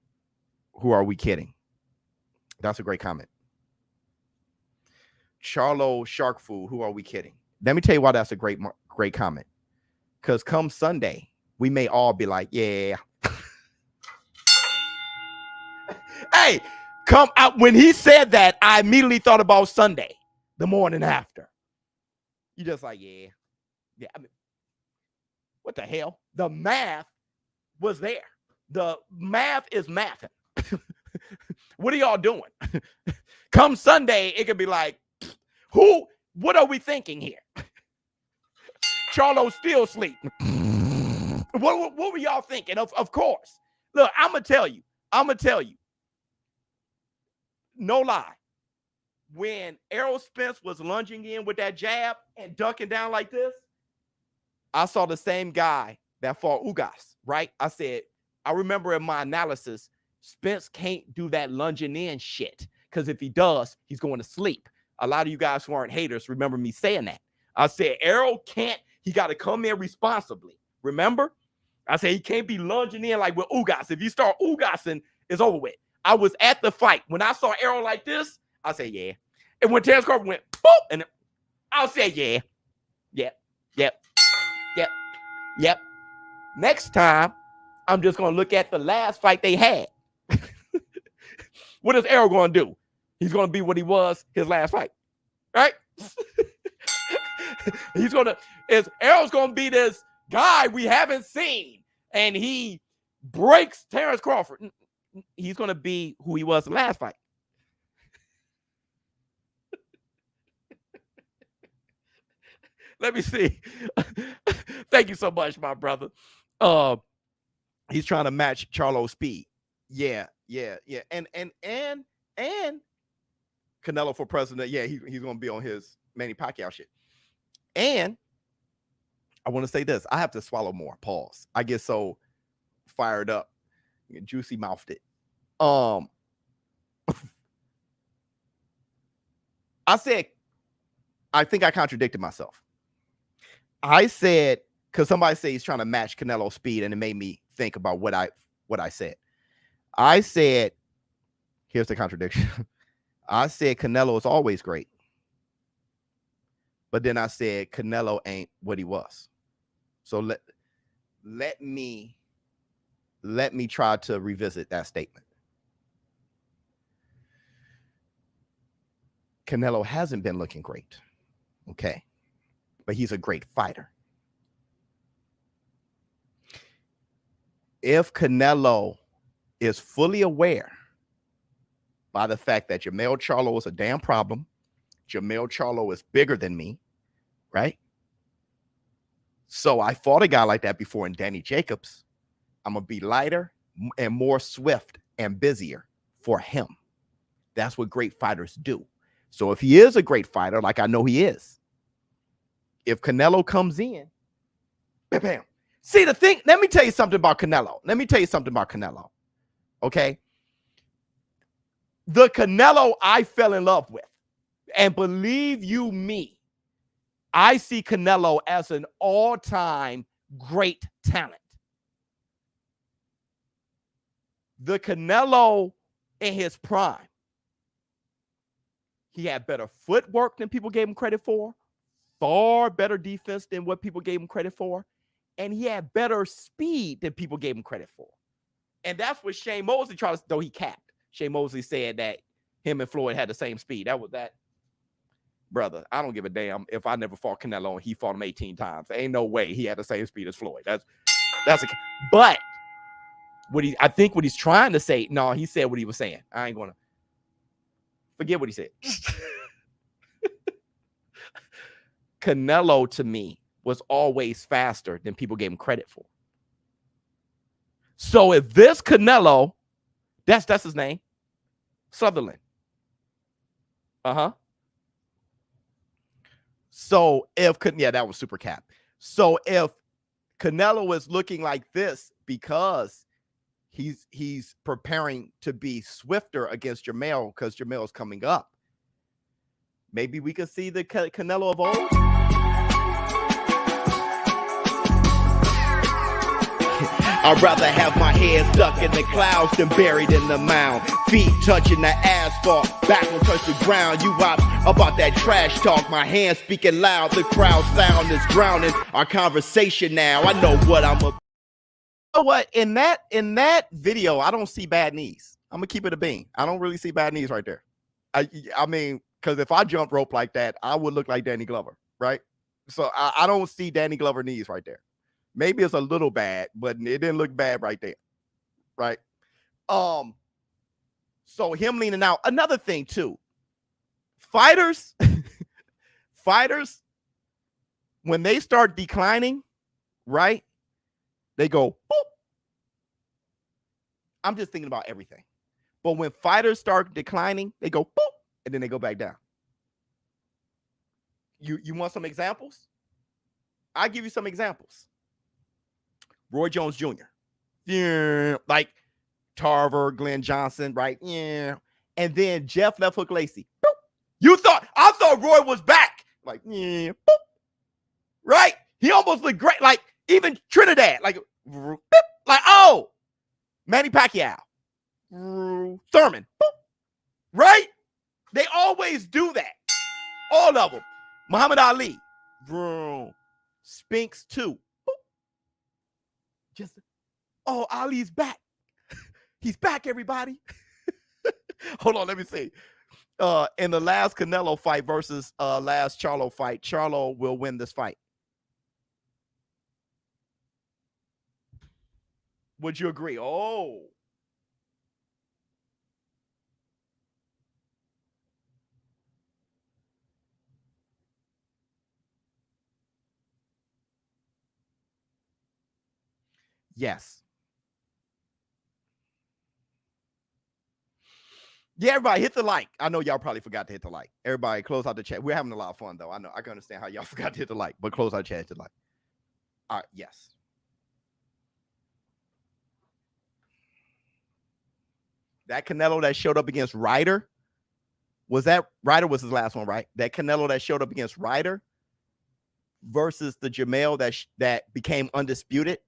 Who are we kidding? That's a great comment. Charlo shark food. Who are we kidding? Let me tell you why that's a great comment. Because come Sunday, we may all be like, yeah. Hey, come out. When he said that, I immediately thought about Sunday, the morning after. You just like, yeah. Yeah. What the hell? The math was there. The math is mathing. What are y'all doing? Come Sunday, it could be like, what are we thinking here? Charlo still sleep. What were y'all thinking? Of course. Look, I'm going to tell you. No lie. When Errol Spence was lunging in with that jab and ducking down like this, I saw the same guy that fought Ugas, right? I said, I remember in my analysis, Spence can't do that lunging in shit, because if he does, he's going to sleep. A lot of you guys who aren't haters remember me saying that. I said, Errol can't, he got to come in responsibly. Remember? I said, he can't be lunging in like with Ugas. If you start Ugasing, it's over with. I was at the fight. When I saw Errol like this, I said, yeah. And when Terrence Crawford went, boop, and I'll say, yeah. Yep. Next time, I'm just going to look at the last fight they had. What is Errol going to do? He's going to be what he was his last fight, right? Errol's going to be this guy we haven't seen, and he breaks Terrence Crawford. He's going to be who he was the last fight. Let me see. Thank you so much, my brother. He's trying to match Charlo's speed. Yeah. And Canelo for president. Yeah, he's going to be on his Manny Pacquiao shit. And I want to say this. I have to swallow more. Pause. I get so fired up. Juicy mouthed it. I said, I think I contradicted myself. I said, because somebody said he's trying to match Canelo's speed, and it made me think about what I said. I said, here's the contradiction. I said Canelo is always great. But then I said Canelo ain't what he was. So let me try to revisit that statement. Canelo hasn't been looking great. Okay. But he's a great fighter. If Canelo is fully aware by the fact that Jermell Charlo is a damn problem, Jermell Charlo is bigger than me, right? So I fought a guy like that before in Danny Jacobs. I'm going to be lighter and more swift and busier for him. That's what great fighters do. So if he is a great fighter, like I know he is, if Canelo comes in, bam, bam. See the thing, let me tell you something about Canelo. Okay? The Canelo I fell in love with, and believe you me, I see Canelo as an all-time great talent. The Canelo in his prime, he had better footwork than people gave him credit for, far better defense than what people gave him credit for, and he had better speed than people gave him credit for. And that's what Shane Mosley tried to, though he capped. Shane Mosley said that him and Floyd had the same speed. That was that. Brother, I don't give a damn if I never fought Canelo and he fought him 18 times. There ain't no way he had the same speed as Floyd. But I think what he's trying to say, no, he said what he was saying. I ain't gonna forget what he said. Canelo to me was always faster than people gave him credit for. So if this Canelo, that's his name, Sutherland. So that was super cap. So if Canelo is looking like this because he's preparing to be swifter against Jermell because Jermell's coming up, maybe we could see the Canelo of old. I'd rather have my head stuck in the clouds than buried in the mound. Feet touching the asphalt, back will touch the ground. You ops about that trash talk, my hands speaking loud. The crowd sound is drowning our conversation now. I know what I'm a. You know what? In that video, I don't see bad knees. I'm gonna keep it a bean. I don't really see bad knees right there. I mean, because if I jump rope like that, I would look like Danny Glover, right? So I don't see Danny Glover knees right there. Maybe it's a little bad, but it didn't look bad right there, right? So him leaning out. Another thing too, fighters, when they start declining, right? They go, boop. I'm just thinking about everything. But when fighters start declining, they go, boop, and then they go back down. You want some examples? I'll give you some examples. Roy Jones Jr. Yeah, like Tarver, Glenn Johnson, right? Yeah. And then Jeff Left Hook Lacey. Boop. I thought Roy was back. Like, yeah, boop. Right? He almost looked great. Like, even Trinidad, like, boop. Like, oh, Manny Pacquiao, Thurman, boop. Right? They always do that. All of them. Muhammad Ali, Spinks too. Boop. Just, oh, Ali's back. He's back, everybody. Hold on, let me see. In the last Canelo fight versus last Charlo fight, Charlo will win this fight. Would you agree? Oh. Yes. Yeah, everybody hit the like. I know y'all probably forgot to hit the like. Everybody close out the chat. We're having a lot of fun though. I know. I can understand how y'all forgot to hit the like, but close out the chat, hit the like. All right, yes. That Canelo that showed up against Ryder, was that Ryder was his last one, right? That Canelo that showed up against Ryder versus the Jamel that became undisputed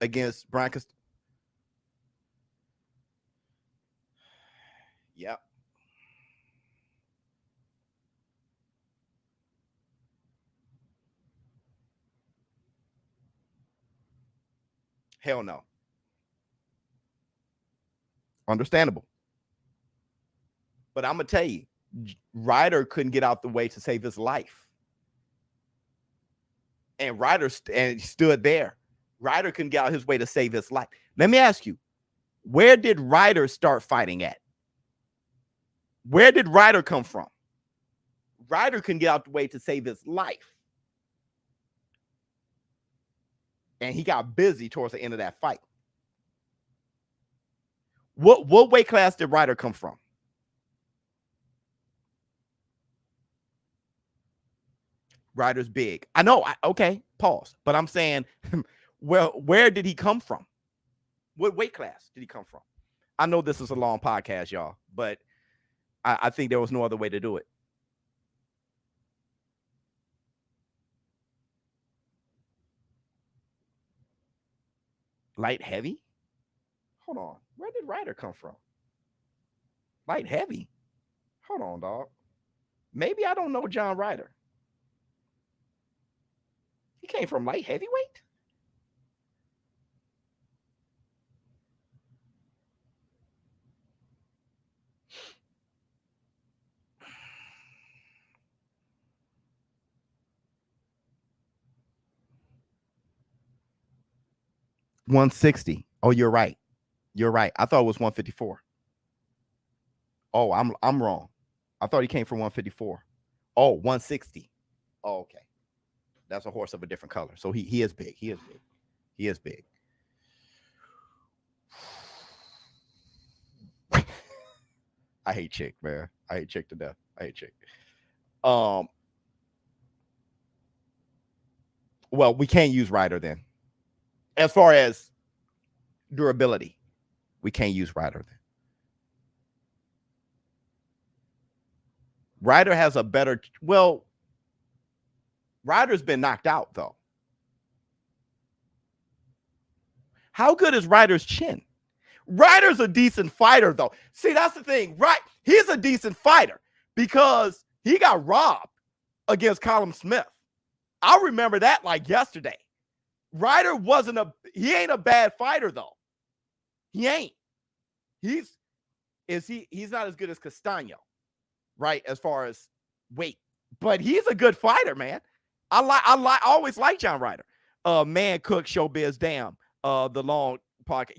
against Brian Cost. Yep. Hell no. Understandable. But I'm going to tell you, Ryder couldn't get out the way to save his life. And Ryder stood there. Ryder couldn't get out his way to save his life. Let me ask you, where did Ryder start fighting at? Where did Ryder come from? Ryder couldn't get out the way to save his life. And he got busy towards the end of that fight. What weight class did Ryder come from? Ryder's big. I know. Okay, pause. But I'm saying, well, where did he come from? What weight class did he come from? I know this is a long podcast, y'all, but I think there was no other way to do it. Light heavy? Hold on. Where did Ryder come from? Light heavy? Hold on, dog. Maybe I don't know John Ryder. He came from light heavyweight? $160. Oh, you're right. You're right. I thought it was 154. Oh, I'm wrong. I thought he came from 154. Oh, 160. Oh, okay. That's a horse of a different color. So he is big. He is big. He is big. I hate Chick, man. I hate Chick to death. I hate Chick. Well, we can't use Ryder then. As far as durability, we can't use Ryder then. Ryder has a better, well, Ryder's been knocked out though. How good is Ryder's chin? Ryder's a decent fighter though. See, that's the thing, right? He's a decent fighter because he got robbed against Callum Smith. I remember that like yesterday. Ryder he ain't a bad fighter though. He ain't. He's not as good as Castaño, right? As far as weight, but he's a good fighter, man. I always like John Ryder. Man Cook, ShowBizz, damn. The long podcast.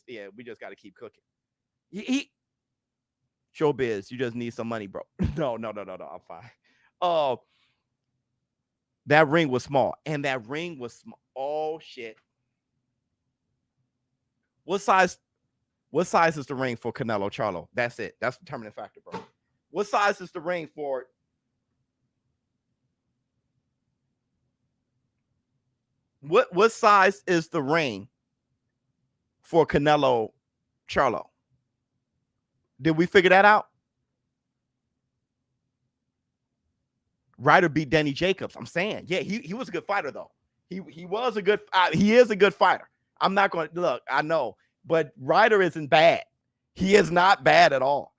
Yeah. We just got to keep cooking. He ShowBizz, you just need some money, bro. No. I'm fine. That ring was small, and that ring was small. Oh shit. What size is the ring for Canelo Charlo? That's it. That's the determining factor, bro. What size is the ring for What size is the ring for Canelo Charlo? Did we figure that out? Ryder beat Danny Jacobs. I'm saying, yeah, he was a good fighter though. He was a good. He is a good fighter. I'm not going to look. I know, but Ryder isn't bad. He is not bad at all.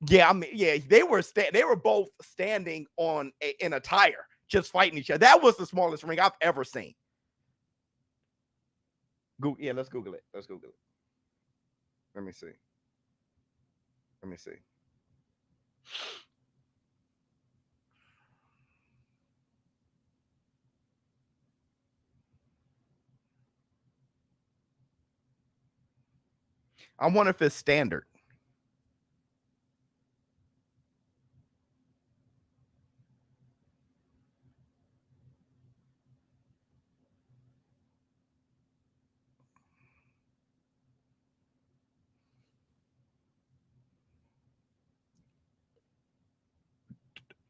Yeah, I mean, yeah, they were both standing in a tire, just fighting each other. That was the smallest ring I've ever seen. Yeah, let's Google it. Let's Google it. Let me see. Let me see. I wonder if it's standard.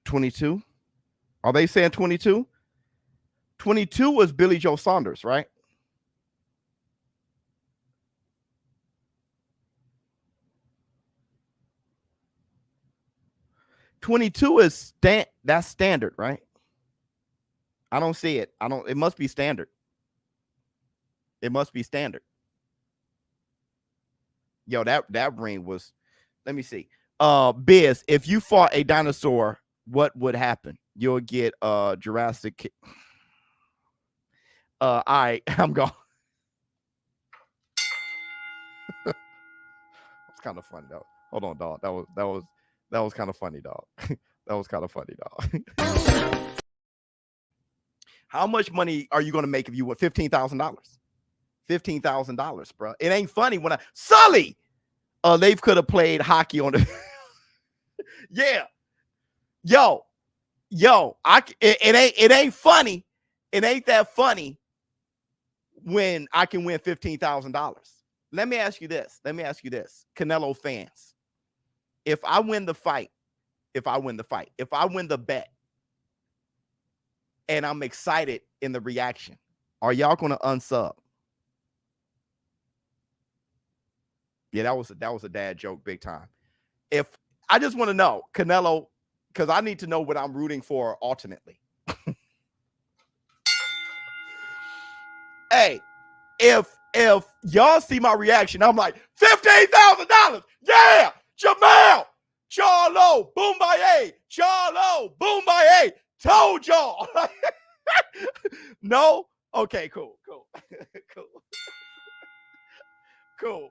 $22. Are they saying 22? 22 was Billy Joe Saunders, right? $22 is that's standard, right? I don't see it. It must be standard. It must be standard. Yo, that ring was, let me see. Biz, if you fought a dinosaur, what would happen? You'll get Jurassic. All right, I'm going. It's kind of funny though. Hold on, dog. That was kind of funny, dog. That was kind of funny, dog. How much money are you going to make if you win $15,000? $15,000, bro. It ain't funny when Sully. They could have played hockey on the. Yeah, yo, it ain't funny. It ain't that funny when I can win $15,000. Let me ask you this. Canelo fans, if I win the bet, and I'm excited in the reaction, are y'all going to unsub? Yeah, that was a dad joke, big time. If I just want to know, Canelo, because I need to know what I'm rooting for ultimately. Hey, if y'all see my reaction, I'm like, $15,000, yeah, Jamal, Charlo, Boombaye, Charlo, Boombaye, told y'all. No? Okay, cool. Cool.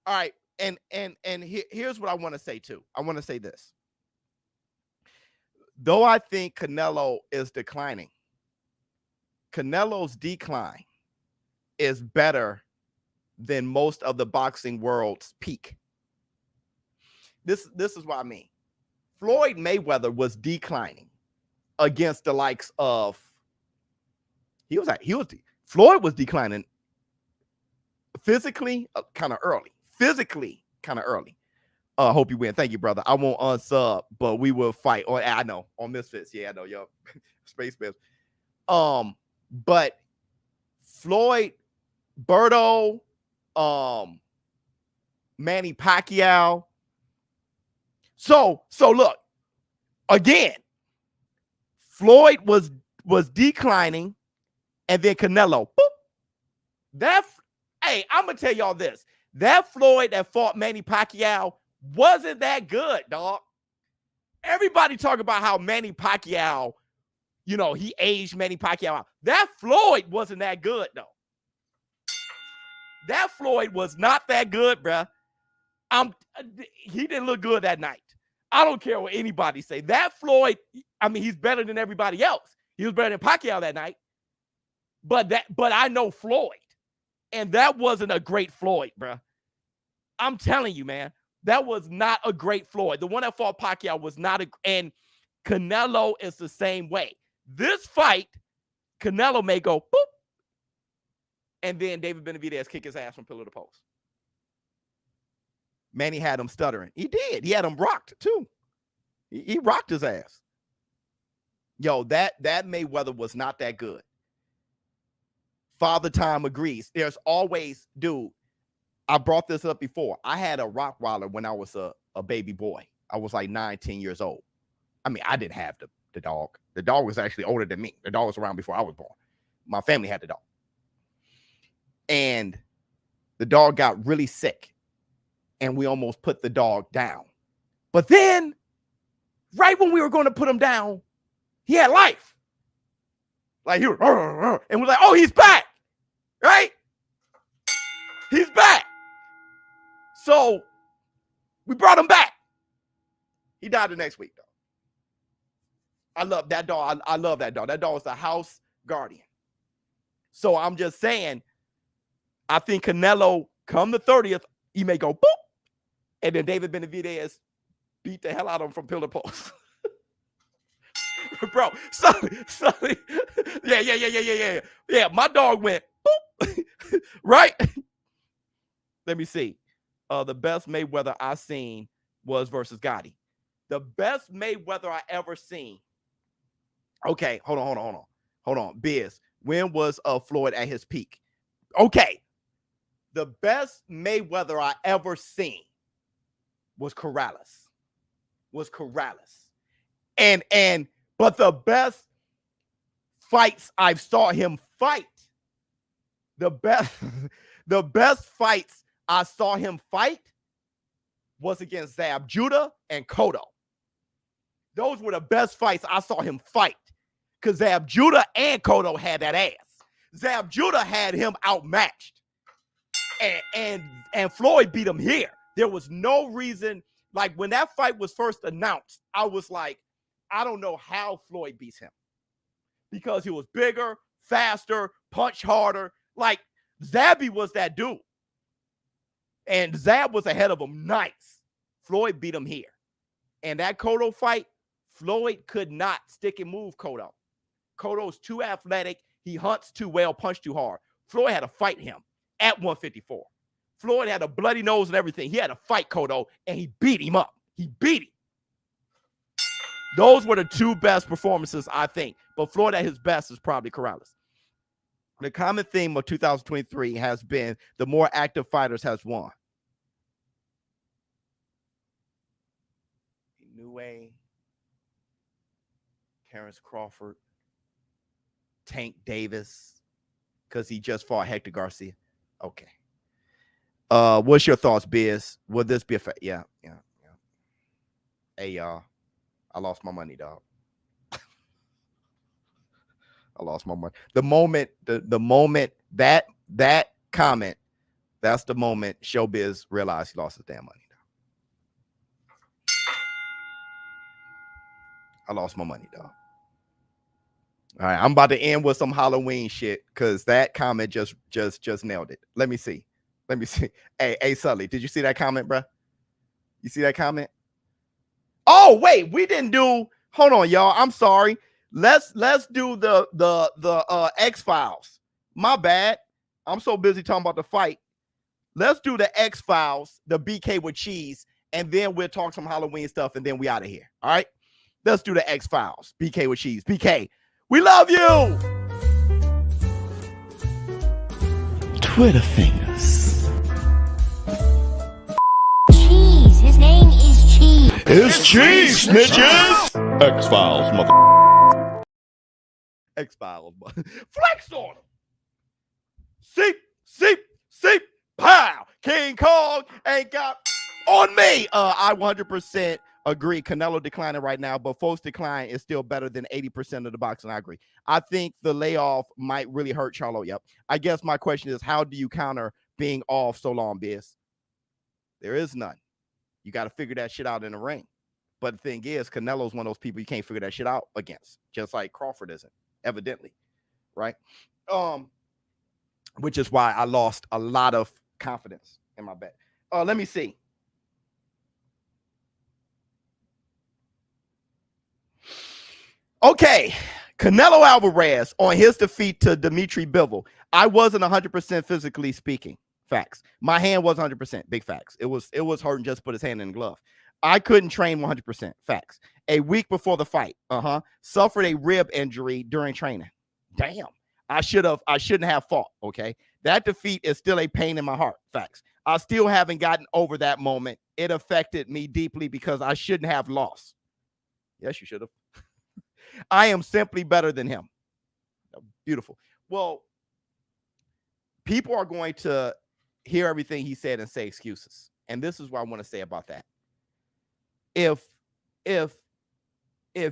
All right. And here's what I want to say too. I want to say this. Though I think Canelo is declining, Canelo's decline is better than most of the boxing world's peak. This is what I mean. Floyd Mayweather was declining against the likes of Floyd was declining physically kind of early. Hope you win. Thank you, brother. I won't unsub, but we will fight. Oh, I know on Misfits. Yeah, I know, yo. Space Biz. But Floyd, Berto, Manny Pacquiao. So look, again, Floyd was declining, and then Canelo. Boop, hey, I'm gonna tell y'all this. That Floyd that fought Manny Pacquiao wasn't that good, dog. Everybody talk about how Manny Pacquiao, he aged Manny Pacquiao out. That Floyd wasn't that good, though. That Floyd was not that good, bruh. He didn't look good that night. I don't care what anybody say. That Floyd, I mean, he's better than everybody else. He was better than Pacquiao that night. But I know Floyd. And that wasn't a great Floyd, bruh. I'm telling you, man, that was not a great Floyd. The one that fought Pacquiao was not and Canelo is the same way. This fight, Canelo may go boop, and then David Benavidez kick his ass from pillar to post. Manny had him stuttering. He did. He had him rocked too. He rocked his ass. Yo, that Mayweather was not that good. Father Time agrees. There's always, dude, I brought this up before. I had a Rottweiler when I was a baby boy. I was like 9, 10 years old. I mean, I didn't have the dog. The dog was actually older than me. The dog was around before I was born. My family had the dog. And the dog got really sick. And we almost put the dog down. But then, right when we were going to put him down, he had life. Like, he was, and we're like, oh, he's back. Right? He's back. So we brought him back. He died the next week, though. I love that dog. I love that dog. That dog was the house guardian. So I'm just saying, I think Canelo, come the 30th, he may go boop. And then David Benavidez beat the hell out of him from pillar post. Bro, yeah. My dog went boop. Right? Let me see. The best Mayweather I seen was versus Gotti. The best Mayweather I ever seen. Okay, hold on. Biz, when was Floyd at his peak? Okay. The best Mayweather I ever seen was Corrales. But the best fights I've saw him fight, the best fights I saw him fight was against Zab Judah and Cotto. Those were the best fights I saw him fight, because Zab Judah and Cotto had that ass. Zab Judah had him outmatched, and Floyd beat him here. There was no reason. Like, when that fight was first announced, I was like, I don't know how Floyd beats him, because he was bigger, faster, punch harder. Like, Zabby was that dude. And Zab was ahead of him. Nice. Floyd beat him here. And that Cotto fight, Floyd could not stick and move Cotto. Cotto's too athletic. He hunts too well, punch too hard. Floyd had to fight him at 154. Floyd had a bloody nose and everything. He had to fight Cotto, and he beat him up. He beat him. Those were the two best performances, I think. But Floyd at his best is probably Corrales. The common theme of 2023 has been the more active fighters has won. Inoue, Terrence Crawford, Tank Davis, because he just fought Hector Garcia. Okay. What's your thoughts, Biz? Would this be a fact? Yeah. Hey, y'all. I lost my money, dog. I lost my money. The moment that comment, that's the moment ShowBizz realized he lost his damn money. I lost my money, dog. All right, I'm about to end with some Halloween shit, because that comment just nailed it. Let me see. Hey, Sully, did you see that comment, bro? You see that comment? Oh, wait, we didn't do. Hold on, y'all. I'm sorry. Let's do the X-Files. My bad. I'm so busy talking about the fight. Let's do the X-Files, the BK with cheese, and then we'll talk some Halloween stuff, and then we out of here. All right? Let's do the X-Files, BK with cheese. BK, we love you. Twitter fingers. Cheese. His name is Cheese. It's cheese, snitches. X-Files, mother. X-Files. Flex on them. Seep. Pow. King Kong ain't got on me. I 100% agree. Canelo declining right now, but folks decline is still better than 80% of the boxing. I agree. I think the layoff might really hurt Charlo. Yep. I guess my question is, how do you counter being off so long, Biz? There is none. You got to figure that shit out in the ring. But the thing is, Canelo's one of those people you can't figure that shit out against, just like Crawford isn't, evidently, right? Which is why I lost a lot of confidence in my bet. Let me see. Okay, Canelo Alvarez on his defeat to Dimitri Bivol. I wasn't 100% physically speaking. Facts. My hand was 100%. Big facts. It was hurting just to put his hand in the glove. I couldn't train 100%. Facts. A week before the fight, suffered a rib injury during training. Damn. I shouldn't have fought. Okay. That defeat is still a pain in my heart. Facts. I still haven't gotten over that moment. It affected me deeply because I shouldn't have lost. Yes, you should have. I am simply better than him. Beautiful. Well, people are going to hear everything he said and say excuses. And this is what I want to say about that. If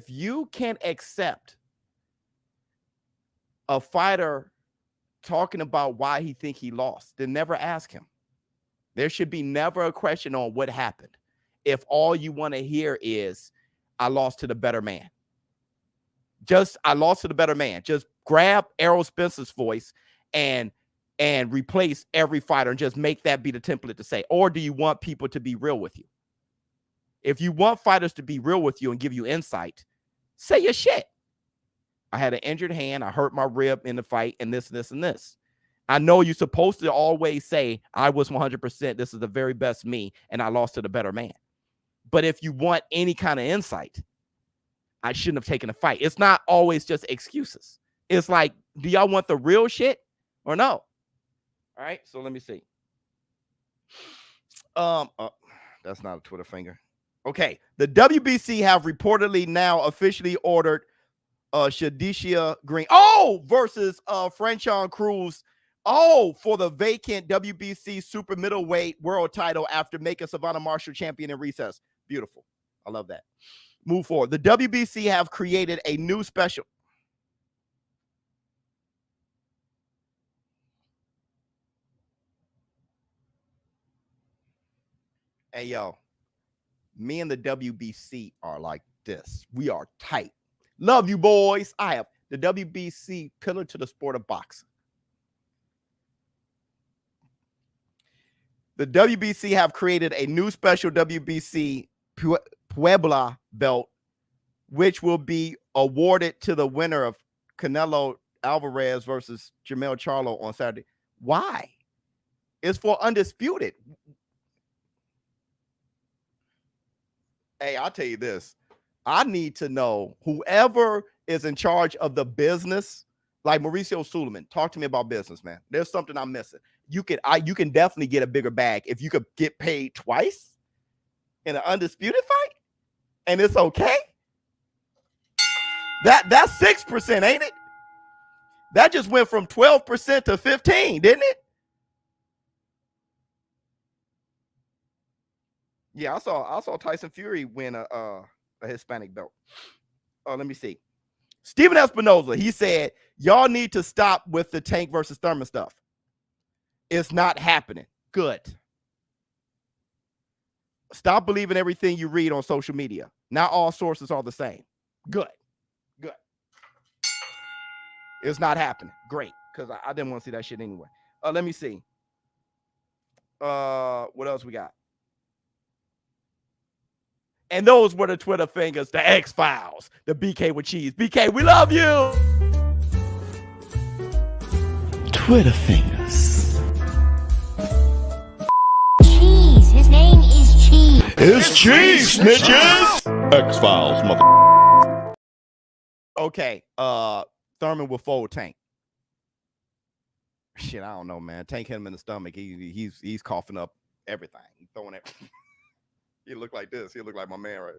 you can accept a fighter talking about why he think he lost, then never ask him. There should be never a question on what happened. If all you want to hear is, I lost to the better man. I lost to the better man. Just grab Errol Spencer's voice and replace every fighter and just make that be the template to say. Or do you want people to be real with you? If you want fighters to be real with you and give you insight, say your shit. I had an injured hand. I hurt my rib in the fight and this, and this. I know you're supposed to always say, I was 100%. This is the very best me, and I lost to the better man. But if you want any kind of insight, I shouldn't have taken a fight. It's not always just excuses. It's like, do y'all want the real shit or no? All right, so let me see. That's not a Twitter finger. Okay, the WBC have reportedly now officially ordered Shadisha Green versus Franchon Cruz for the vacant WBC super middleweight world title after making Savannah Marshall champion in recess. Beautiful. I love that. Move forward. The WBC have created a new special. Hey, yo, me and the WBC are like this. We are tight. Love you, boys. I have the WBC pillar to the sport of boxing. The WBC have created a new special WBC Puebla belt, which will be awarded to the winner of Canelo Alvarez versus Jermell Charlo on Saturday. Why? It's for undisputed. Hey, I'll tell you this. I need to know whoever is in charge of the business, like Mauricio Suleiman. Talk to me about business, man. There's something I'm missing. You can definitely get a bigger bag if you could get paid twice in an undisputed fight, and it's okay. That's 6%, ain't it? That just went from 12% to 15%, didn't it? Yeah, I saw Tyson Fury win a Hispanic belt. Let me see. Steven Espinoza, he said, y'all need to stop with the Tank versus Thurman stuff. It's not happening. Good. Stop believing everything you read on social media. Not all sources are the same. Good. Good. It's not happening. Great. Because I didn't want to see that shit anyway. Let me see. What else we got? And those were the Twitter fingers, the X-Files, the BK with cheese. BK, we love you. Twitter fingers. Cheese. His name is Cheese. It's cheese, snitches. X-Files, mother. Okay. Thurman will fold Tank. Shit, I don't know, man. Tank hit him in the stomach. He's coughing up everything. He's throwing it. He look like this. He look like my man right.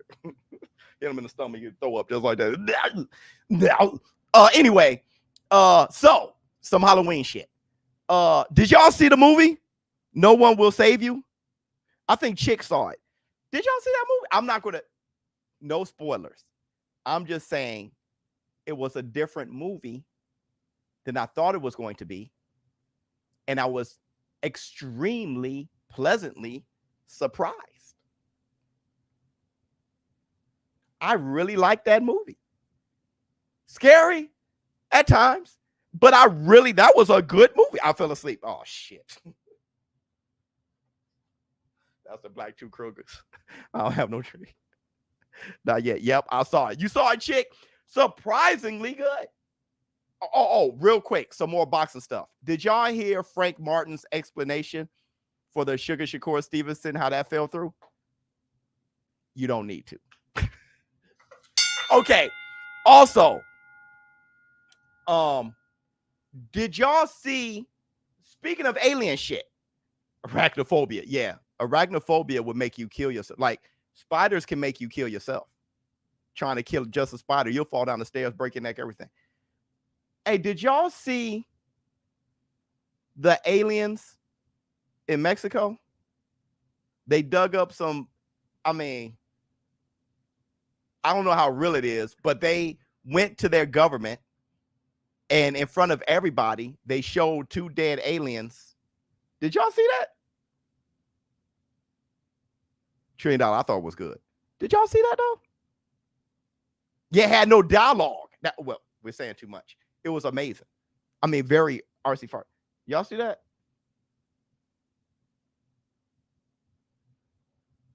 Hit him in the stomach. He'd throw up just like that. Anyway, so some Halloween shit. Did y'all see the movie? No One Will Save You? I think Chick saw it. Did y'all see that movie? I'm not gonna. No spoilers. I'm just saying it was a different movie than I thought it was going to be, and I was extremely pleasantly surprised. I really liked that movie. Scary at times, but that was a good movie. I fell asleep. Oh, shit. That's the Black Two Krugers. I don't have no tree. Not yet. Yep, I saw it. You saw it, Chick? Surprisingly good. Real quick, some more boxing stuff. Did y'all hear Frank Martin's explanation for the Sugar Shakur Stevenson, how that fell through? you don't need to. Okay. Also, did y'all see, speaking of alien shit, arachnophobia? Yeah, arachnophobia would make you kill yourself. Like, spiders can make you kill yourself. Trying to kill just a spider, you'll fall down the stairs, break your neck, everything. Hey, did y'all see the aliens in Mexico? They dug up some, I mean, I don't know how real it is, but they went to their government and in front of everybody, they showed 2 dead aliens. Did y'all see that? $1 trillion, I thought was good. Did y'all see that though? Yeah, had no dialogue. Well, we're saying too much. It was amazing. I mean, very artsy fart. Y'all see that?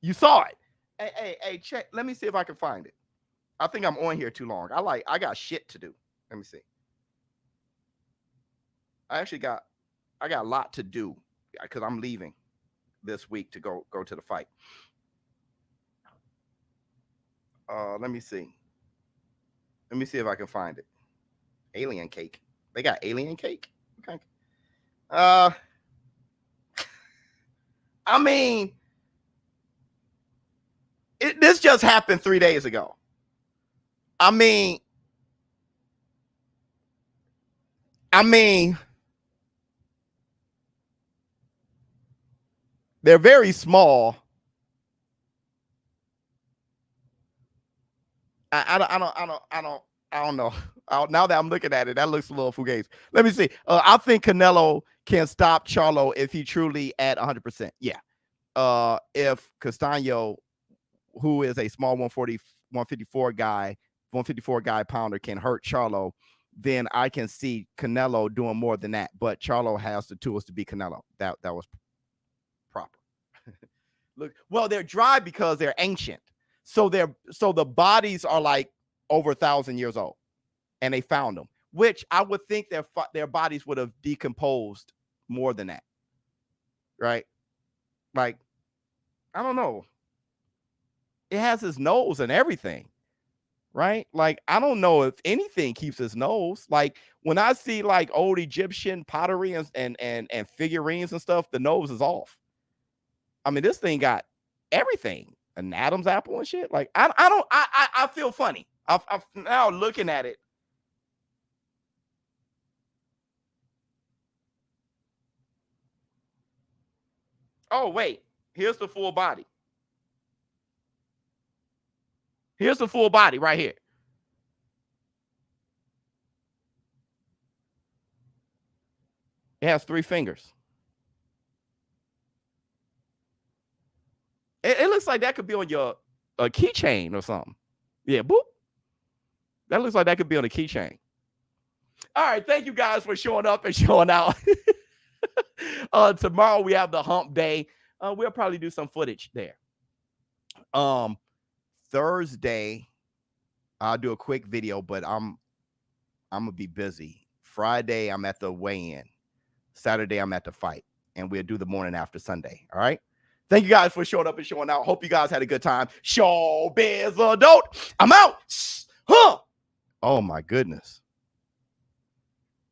You saw it. Hey, check. Let me see if I can find it. I think I'm on here too long. I got shit to do. Let me see. I got a lot to do because I'm leaving this week to go to the fight. Let me see. Let me see if I can find it. Alien cake. They got alien cake. Okay. I mean, this just happened 3 days ago. I mean, they're very small. I don't know. Now that I'm looking at it, that looks a little fugazi. Let me see. I think Canelo can stop Charlo if he truly at 100%. Yeah. If Castaño, who is a small 154 guy pounder, can hurt Charlo, then I can see Canelo doing more than that. But Charlo has the tools to beat Canelo. That was proper. Look, well, they're dry because they're ancient. So the bodies are like over 1,000 years old, and they found them, which I would think their bodies would have decomposed more than that, right? Like, I don't know. It has his nose and everything, right? Like, I don't know if anything keeps his nose. Like, when I see like old Egyptian pottery and figurines and stuff, the nose is off. I mean, this thing got everything. An Adam's apple and shit. Like, I feel funny. I'm now looking at it. Oh, wait. Here's the full body. Here's the full body right here. It has 3 fingers. It looks like that could be on your keychain or something. Yeah, boop. That looks like that could be on a keychain. All right, thank you guys for showing up and showing out. Tomorrow we have the hump day. We'll probably do some footage there. Thursday, I'll do a quick video, but I'm gonna be busy. Friday, I'm at the weigh-in. Saturday, I'm at the fight, and we'll do the morning after Sunday. All right. Thank you guys for showing up and showing out. Hope you guys had a good time. ShowBizz Adult. I'm out. Huh. Oh my goodness.